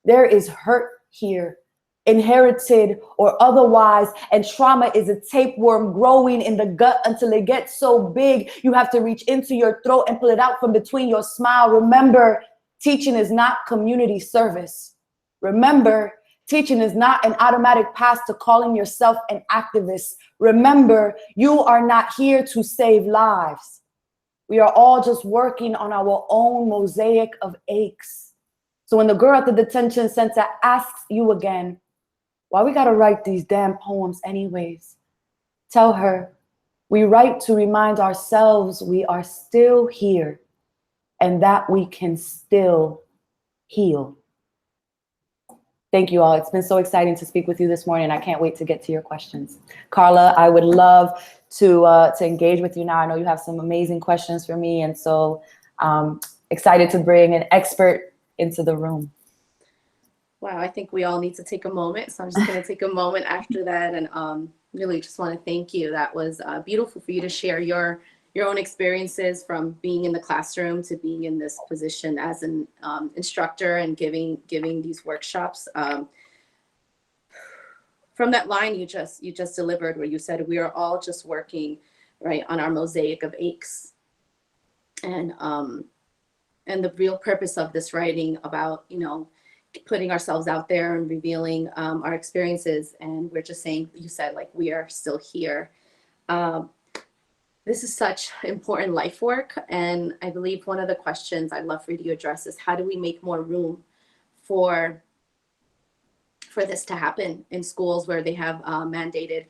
There is hurt here. inherited or otherwise, and trauma is a tapeworm growing in the gut until it gets so big you have to reach into your throat and pull it out from between your smile. Remember, teaching is not community service. Remember, teaching is not an automatic pass to calling yourself an activist. Remember, you are not here to save lives. We are all just working on our own mosaic of aches. So when the girl at the detention center asks you again, why we gotta write these damn poems anyways? Tell her, we write to remind ourselves we are still here and that we can still heal. Thank you all. It's been so exciting to speak with you this morning. I can't wait to get to your questions. Carla, I would love to engage with you now. I know you have some amazing questions for me, and so excited to bring an expert into the room. Wow, I think we all need to take a moment. So I'm just going to take a moment after that and really just want to thank you. That was beautiful for you to share your own experiences from being in the classroom to being in this position as an instructor and giving these workshops. From that line you just delivered where you said we are all just working right on our mosaic of aches, and the real purpose of this writing about, you know, putting ourselves out there and revealing our experiences. And we're just saying, you said, like, we are still here. This is such important life work. And I believe one of the questions I'd love for you to address is how do we make more room for this to happen in schools where they have mandated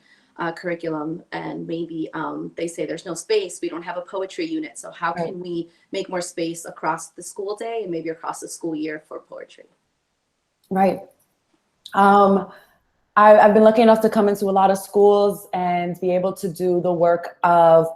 curriculum, and maybe they say there's no space, we don't have a poetry unit. So how can we make more space across the school day and maybe across the school year for poetry? Right. I've been lucky enough to come into a lot of schools and be able to do the work of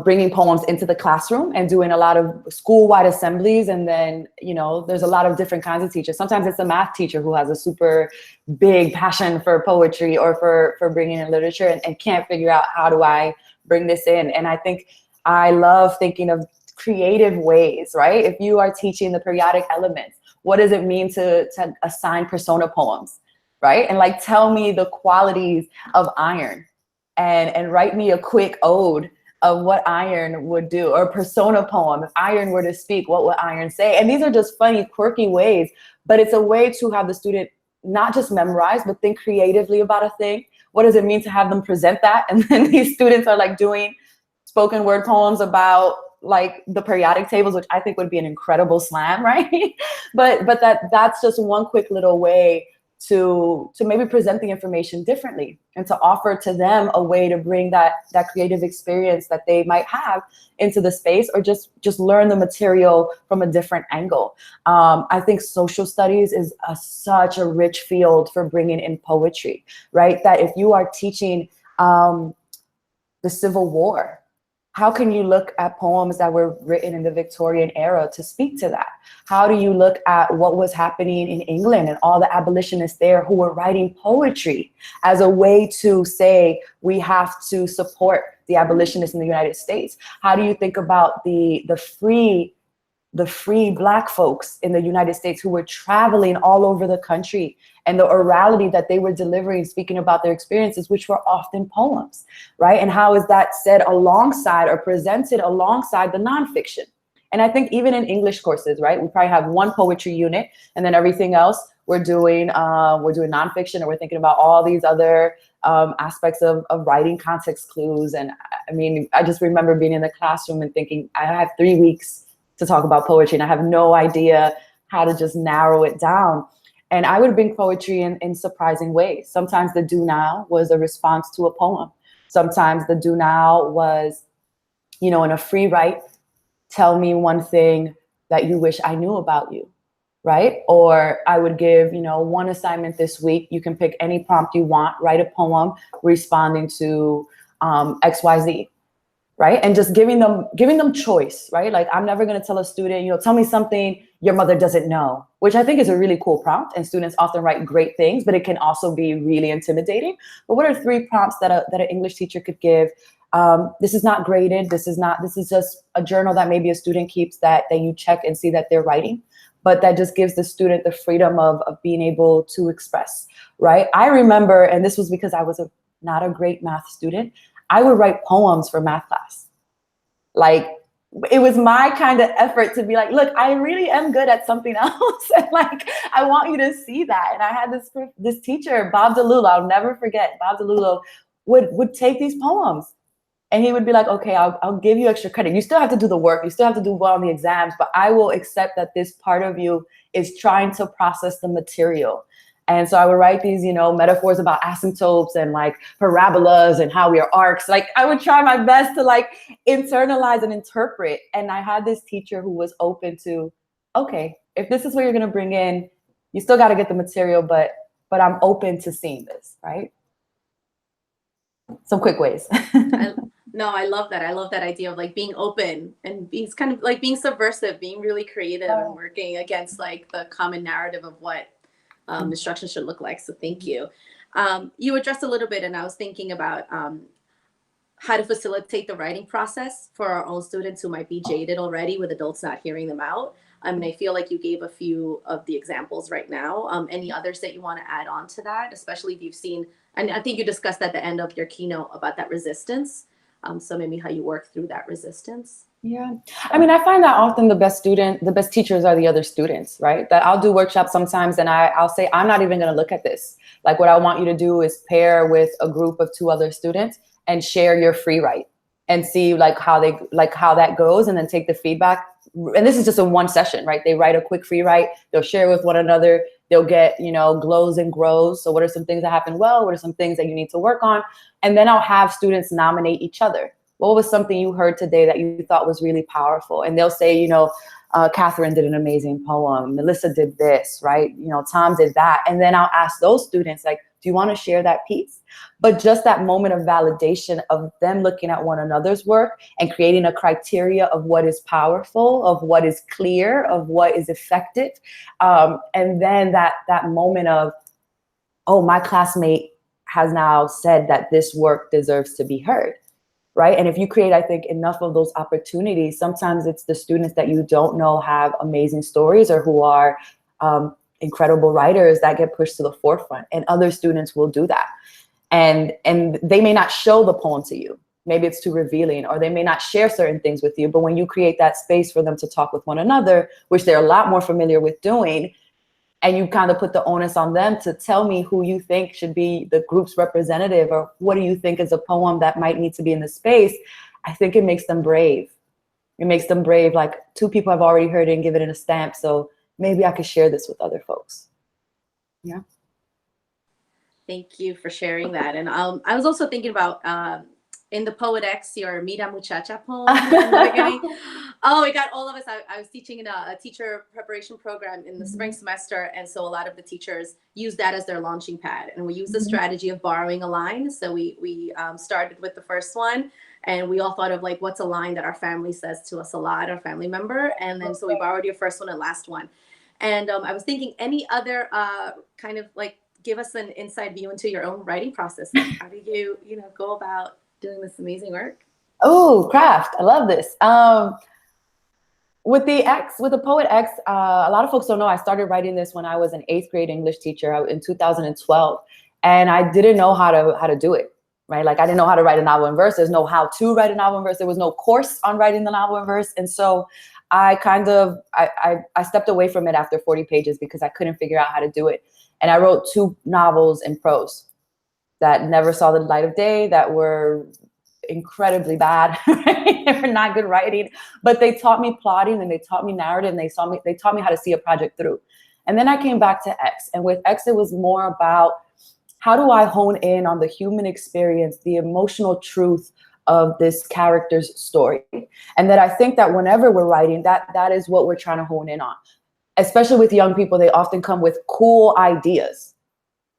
bringing poems into the classroom and doing a lot of school-wide assemblies. And then, you know, there's a lot of different kinds of teachers. Sometimes it's a math teacher who has a super big passion for poetry or for bringing in literature and can't figure out, how do I bring this in? And I think I love thinking of creative ways, right? If you are teaching the periodic elements, what does it mean to assign persona poems, right? And like, tell me the qualities of iron and write me a quick ode of what iron would do, or a persona poem. If iron were to speak, what would iron say? And these are just funny, quirky ways, but it's a way to have the student not just memorize, but think creatively about a thing. What does it mean to have them present that? And then these students are like doing spoken word poems about like the periodic tables, which I think would be an incredible slam, right? but that's just one quick little way to maybe present the information differently and to offer to them a way to bring that creative experience that they might have into the space, or just learn the material from a different angle. I think social studies is such a rich field for bringing in poetry, right? That if you are teaching the Civil War, how can you look at poems that were written in the Victorian era to speak to that? How do you look at what was happening in England and all the abolitionists there who were writing poetry as a way to say, we have to support the abolitionists in the United States? How do you think about the free Black folks in the United States who were traveling all over the country, and the orality that they were delivering, speaking about their experiences, which were often poems, right? And how is that said alongside or presented alongside the nonfiction? And I think even in English courses, right, we probably have one poetry unit, and then everything else we're doing nonfiction, and we're thinking about all these other aspects of writing, context clues. And I mean, I just remember being in the classroom and thinking, I have 3 weeks to talk about poetry, and I have no idea how to just narrow it down. And I would bring poetry in surprising ways. Sometimes the do now was a response to a poem. Sometimes the do now was, you know, in a free write, tell me one thing that you wish I knew about you, right? Or I would give, you know, one assignment this week. You can pick any prompt you want, write a poem responding to XYZ. Right? And just giving them choice, right? Like, I'm never going to tell a student, you know, tell me something your mother doesn't know, which I think is a really cool prompt. And students often write great things, but it can also be really intimidating. But what are 3 prompts that an English teacher could give? This is not graded. This is just a journal that maybe a student keeps that you check and see that they're writing. but that just gives the student the freedom of being able to express, right? I remember, and this was because I was not a great math student, I would write poems for math class. Like, it was my kind of effort to be like, look, I really am good at something else. And like, I want you to see that. And I had this teacher, Bob DeLulo, I'll never forget, Bob DeLulo would take these poems and he would be like, okay, I'll give you extra credit. You still have to do the work. You still have to do well on the exams, but I will accept that this part of you is trying to process the material. And so I would write these, you know, metaphors about asymptotes and like parabolas and how we are arcs. Like, I would try my best to like internalize and interpret. And I had this teacher who was open to, okay, if this is what you're going to bring in, you still got to get the material, but I'm open to seeing this, right? Some quick ways. No, I love that. I love that idea of like being open and being kind of like being subversive, being really creative and working against like the common narrative of what instruction should look like. So thank you. You addressed a little bit, and I was thinking about how to facilitate the writing process for our own students who might be jaded already with adults not hearing them out. I mean, I feel like you gave a few of the examples right now. Any others that you want to add on to that, especially if you've seen, and I think you discussed at the end of your keynote about that resistance. So maybe how you work through that resistance. Yeah. I mean, I find that often the best teachers are the other students, right? That I'll do workshops sometimes and I'll say, I'm not even going to look at this. Like, what I want you to do is pair with a group of 2 other students and share your free write and see like how that goes, and then take the feedback. And this is just in one session, right? They write a quick free write, they'll share with one another, they'll get, you know, glows and grows. So what are some things that happen well? What are some things that you need to work on? And then I'll have students nominate each other. What was something you heard today that you thought was really powerful? And they'll say, you know, Catherine did an amazing poem. Melissa did this, right? You know, Tom did that. And then I'll ask those students, like, do you want to share that piece? But just that moment of validation of them looking at one another's work and creating a criteria of what is powerful, of what is clear, of what is effective. And then that moment of, oh, my classmate has now said that this work deserves to be heard. Right. And if you create, I think, enough of those opportunities, sometimes it's the students that you don't know have amazing stories or who are incredible writers that get pushed to the forefront, and other students will do that. And they may not show the poem to you. Maybe it's too revealing, or they may not share certain things with you. But when you create that space for them to talk with one another, which they're a lot more familiar with doing, and you kind of put the onus on them to tell me who you think should be the group's representative, or what do you think is a poem that might need to be in the space, I think it makes them brave. It makes them brave. Like, 2 people have already heard it and give it in a stamp, so maybe I could share this with other folks. Yeah. Thank you for sharing that. And I was also thinking about in the PoetX, your Mira Muchacha poem in the beginning. Oh, it got all of us. I was teaching in a teacher preparation program in the spring semester. And so a lot of the teachers use that as their launching pad. And we use the strategy of borrowing a line. So we started with the first one. And we all thought of like, what's a line that our family says to us a lot, our family member. And then so we borrowed your first one and last one. And I was thinking, any other kind of like, give us an inside view into your own writing process. Like, how do you, go about doing this amazing work? Oh, craft. I love this. With the PoetX, a lot of folks don't know, I started writing this when I was an 8th grade English teacher in 2012. And I didn't know how to do it, right? Like, I didn't know how to write a novel in verse. There's no how to write a novel in verse. There was no course on writing the novel in verse. And so I stepped away from it after 40 pages because I couldn't figure out how to do it. And I wrote 2 novels in prose that never saw the light of day, that were incredibly bad. Right? They were not good writing, but they taught me plotting, and they taught me narrative, and they taught me how to see a project through. And then I came back to X, and with X, it was more about, how do I hone in on the human experience, the emotional truth of this character's story? And that I think that whenever we're writing, that is what we're trying to hone in on. Especially with young people, they often come with cool ideas,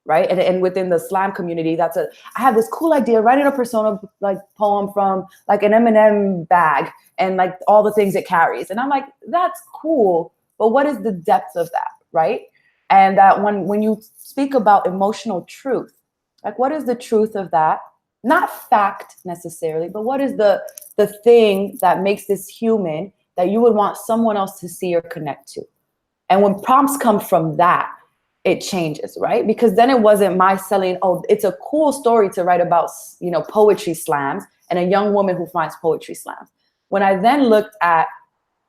right? And within the slam community, I have this cool idea, writing a persona like poem from like an M&M bag and like all the things it carries. And I'm like, that's cool, but what is the depth of that, right? And that when you speak about emotional truth, like, what is the truth of that? Not fact necessarily, but what is the thing that makes this human that you would want someone else to see or connect to? And when prompts come from that, it changes, right? Because then it wasn't my selling, oh, it's a cool story to write about, you know, poetry slams and a young woman who finds poetry slams. When I then looked at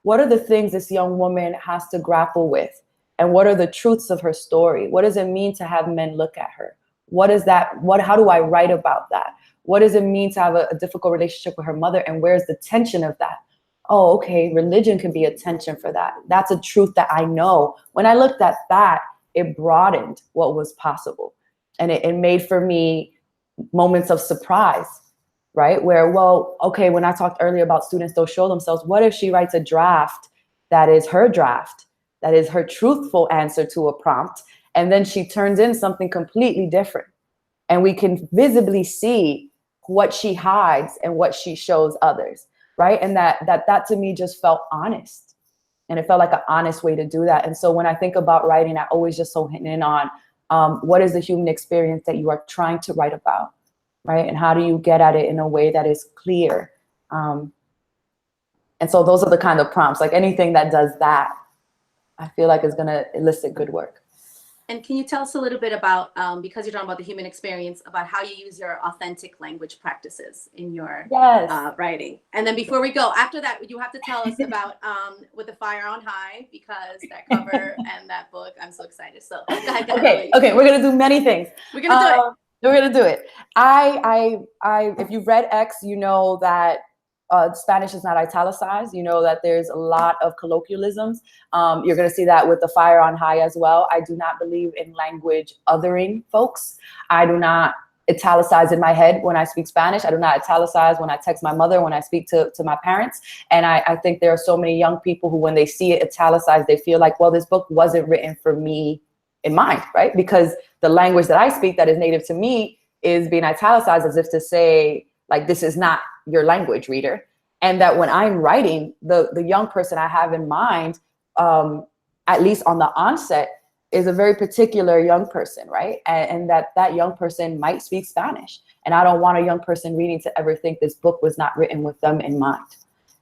what are the things this young woman has to grapple with, and what are the truths of her story? What does it mean to have men look at her? What is that? How do I write about that? What does it mean to have a difficult relationship with her mother? And where's the tension of that? Oh, okay, religion can be a tension for that. That's a truth that I know. When I looked at that, it broadened what was possible. And it made for me moments of surprise, right? Where, well, okay, when I talked earlier about students don't show themselves, what if she writes a draft that is her draft, that is her truthful answer to a prompt, and then she turns in something completely different? And we can visibly see what she hides and what she shows others, right? And that to me just felt honest. And it felt like an honest way to do that. And so when I think about writing, I always just hone in on what is the human experience that you are trying to write about, right? And how do you get at it in a way that is clear? And so those are the kind of prompts, like anything that does that, I feel like is gonna elicit good work. And can you tell us a little bit about, because you're talking about the human experience, about how you use your authentic language practices in your writing? And then before we go, after that, you have to tell us about With the Fire on High, because that cover and that book, I'm so excited. So go ahead. Okay, we're gonna do many things. We're gonna do it. We're gonna do it. I if you've read X, you know that Spanish is not italicized. You know that there's a lot of colloquialisms. You're going to see that with The Fire on High as well. I do not believe in language othering folks. I do not italicize in my head when I speak Spanish. I do not italicize when I text my mother, when I speak to my parents. And I think there are so many young people who, when they see it italicized, they feel like, well, this book wasn't written for me in mind, right? Because the language that I speak that is native to me is being italicized, as if to say, like, this is not your language, reader. And that when I'm writing, the young person I have in mind, at least on the onset, is a very particular young person, right? And that young person might speak Spanish. And I don't want a young person reading to ever think this book was not written with them in mind.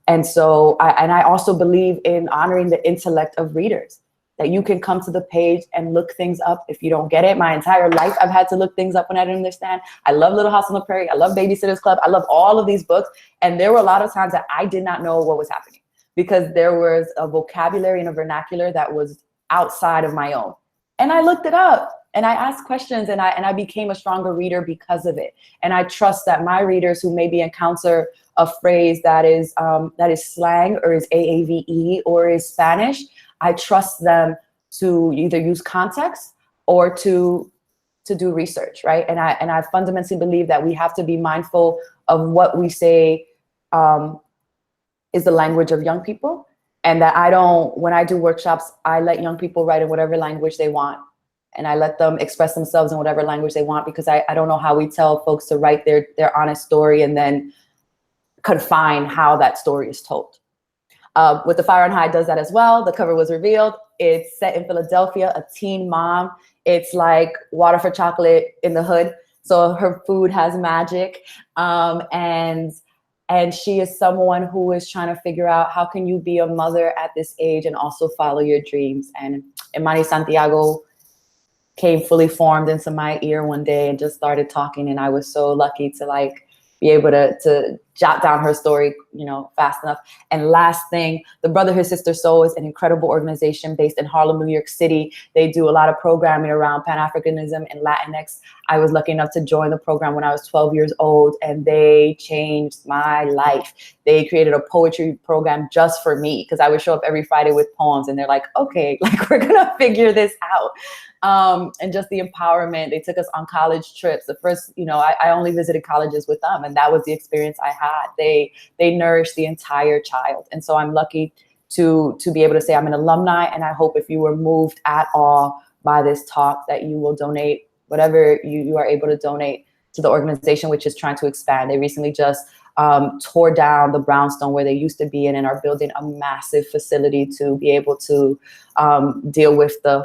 And so, I also believe in honoring the intellect of readers, that you can come to the page and look things up if you don't get it. My entire life, I've had to look things up when I didn't understand. I love Little House on the Prairie. I love Babysitter's Club. I love all of these books. And there were a lot of times that I did not know what was happening, because there was a vocabulary and a vernacular that was outside of my own. And I looked it up and I asked questions, and I became a stronger reader because of it. And I trust that my readers who maybe encounter a phrase that is slang, or is AAVE, or is Spanish, I trust them to either use context or to do research, right? And I fundamentally believe that we have to be mindful of what we say is the language of young people. And that when I do workshops, I let young people write in whatever language they want. And I let them express themselves in whatever language they want, because I don't know how we tell folks to write their honest story and then confine how that story is told. With The Fire on High does that as well. The cover was revealed. It's set in Philadelphia, a teen mom. It's like Water for Chocolate in the hood. So her food has magic. And she is someone who is trying to figure out, how can you be a mother at this age and also follow your dreams? And Imani Santiago came fully formed into my ear one day and just started talking. And I was so lucky to be able to jot down her story, fast enough. And last thing, the Brotherhood Sister Soul is an incredible organization based in Harlem, New York City. They do a lot of programming around Pan-Africanism and Latinx. I was lucky enough to join the program when I was 12 years old, and they changed my life. They created a poetry program just for me, because I would show up every Friday with poems, and they're like, okay, we're gonna figure this out. And just the empowerment. They took us on college trips. The first, I only visited colleges with them, and that was the experience I had. They nourished the entire child. And so I'm lucky to be able to say I'm an alumni, and I hope if you were moved at all by this talk that you will donate whatever you are able to donate to the organization, which is trying to expand. They recently just tore down the brownstone where they used to be in and are building a massive facility to be able to deal with the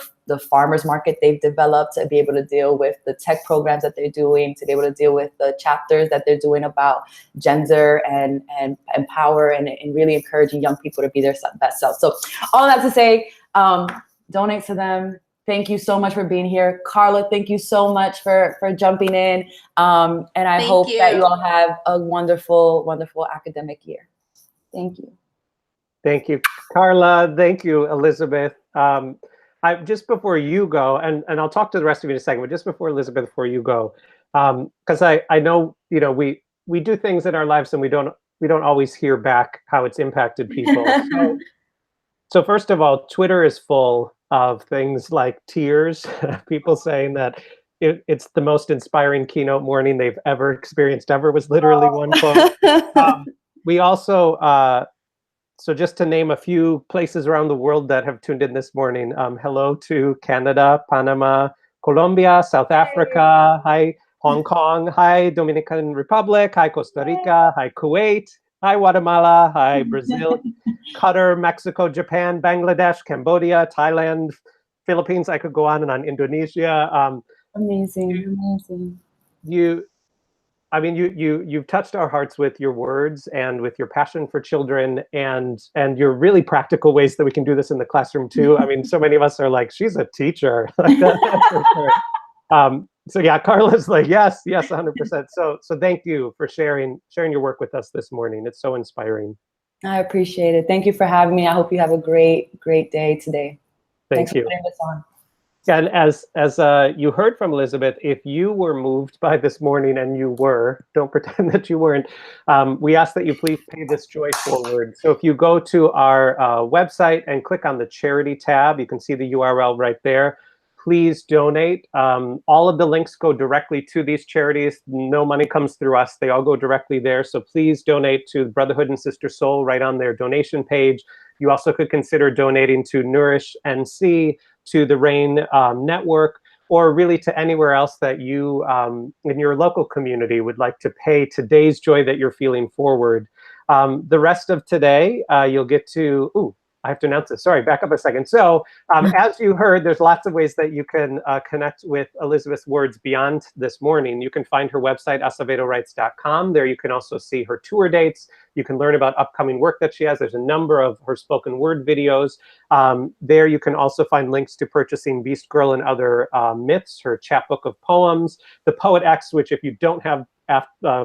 farmers market they've developed, to be able to deal with the tech programs that they're doing, to be able to deal with the chapters that they're doing about gender and empower and really encouraging young people to be their best self. So all of that to say, donate to them. Thank you so much for being here. Carla, thank you so much for jumping in. And I hope that you all have a wonderful, wonderful academic year. Thank you. Thank you, Carla. Thank you, Elizabeth. Just before you go, and I'll talk to the rest of you in a second, but just before Elizabeth, before you go, because I know, you know, we do things in our lives and we don't always hear back how it's impacted people. So first of all, Twitter is full of things like tears, people saying that it's the most inspiring keynote morning they've ever experienced ever, was literally one quote. We also, so just to name a few places around the world that have tuned in this morning, hello to Canada, Panama, Colombia, South Africa, hi Hong Kong, hi Dominican Republic, hi Costa Rica, hi Kuwait, hi Guatemala, hi Brazil, Qatar, Mexico, Japan, Bangladesh, Cambodia, Thailand, Philippines. I could go on and on. Indonesia. Amazing, amazing. You've touched our hearts with your words and with your passion for children and your really practical ways that we can do this in the classroom too. I mean, so many of us are like, she's a teacher. Like that's for sure. So yeah, Carla's like, yes, 100%. So thank you for sharing your work with us this morning. It's so inspiring. I appreciate it. Thank you for having me. I hope you have a great day today. Thanks for putting this on. And as you heard from Elizabeth, if you were moved by this morning, and you were, don't pretend that you weren't, we ask that you please pay this joy forward. So if you go to our website and click on the charity tab, you can see the URL right there. Please donate. All of the links go directly to these charities. No money comes through us. They all go directly there. So please donate to Brotherhood and Sister Soul right on their donation page. You also could consider donating to Nourish NC, to the RAIN network, or really to anywhere else that you in your local community would like to pay today's joy that you're feeling forward. The rest of today, you'll get to, I have to announce this. Sorry, back up a second. So as you heard, there's lots of ways that you can connect with Elizabeth's words beyond this morning. You can find her website, acevedowrites.com. There you can also see her tour dates. You can learn about upcoming work that she has. There's a number of her spoken word videos. There you can also find links to purchasing Beast Girl and Other Myths, her chapbook of poems, the Poet X, which if you don't have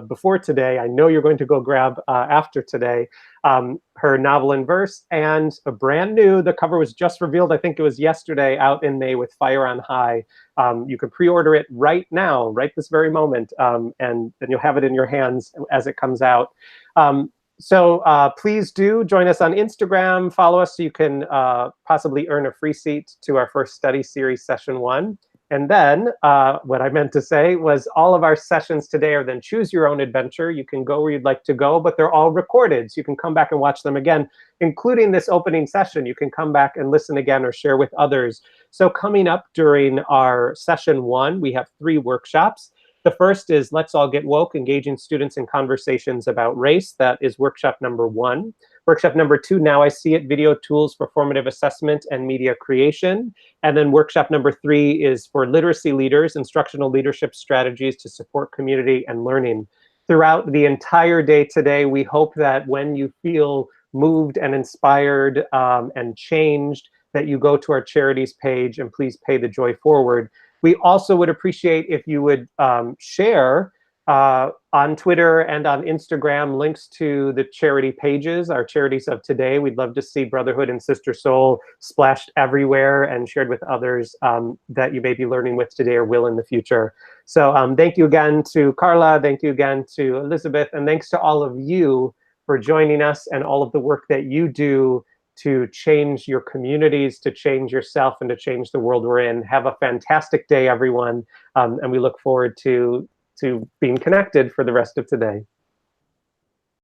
before today, I know you're going to go grab after today, her novel in verse, and a brand new, the cover was just revealed, I think it was yesterday, out in May with Fire on High. You can pre-order it right now, right this very moment, and you'll have it in your hands as it comes out. So please do join us on Instagram, follow us so you can possibly earn a free seat to our first study series, session 1. And then what I meant to say was all of our sessions today are then choose your own adventure. You can go where you'd like to go, but they're all recorded. So you can come back and watch them again, including this opening session. You can come back and listen again or share with others. So coming up during our session 1, we have 3 workshops. The first is Let's All Get Woke, engaging students in conversations about race. That is workshop number 1. Workshop number 2, Now I See It, video tools for formative assessment and media creation. And then workshop number 3 is for literacy leaders, instructional leadership strategies to support community and learning. Throughout the entire day today, we hope that when you feel moved and inspired and changed, that you go to our charities page and please pay the joy forward. We also would appreciate if you would share on Twitter and on Instagram links to the charity pages, our charities of today. We'd love to see Brotherhood and Sister Soul splashed everywhere and shared with others that you may be learning with today or will in the future. So thank you again to Carla, thank you again to Elizabeth, and thanks to all of you for joining us and all of the work that you do to change your communities, to change yourself, and to change the world we're in. Have a fantastic day, everyone, and we look forward to being connected for the rest of today.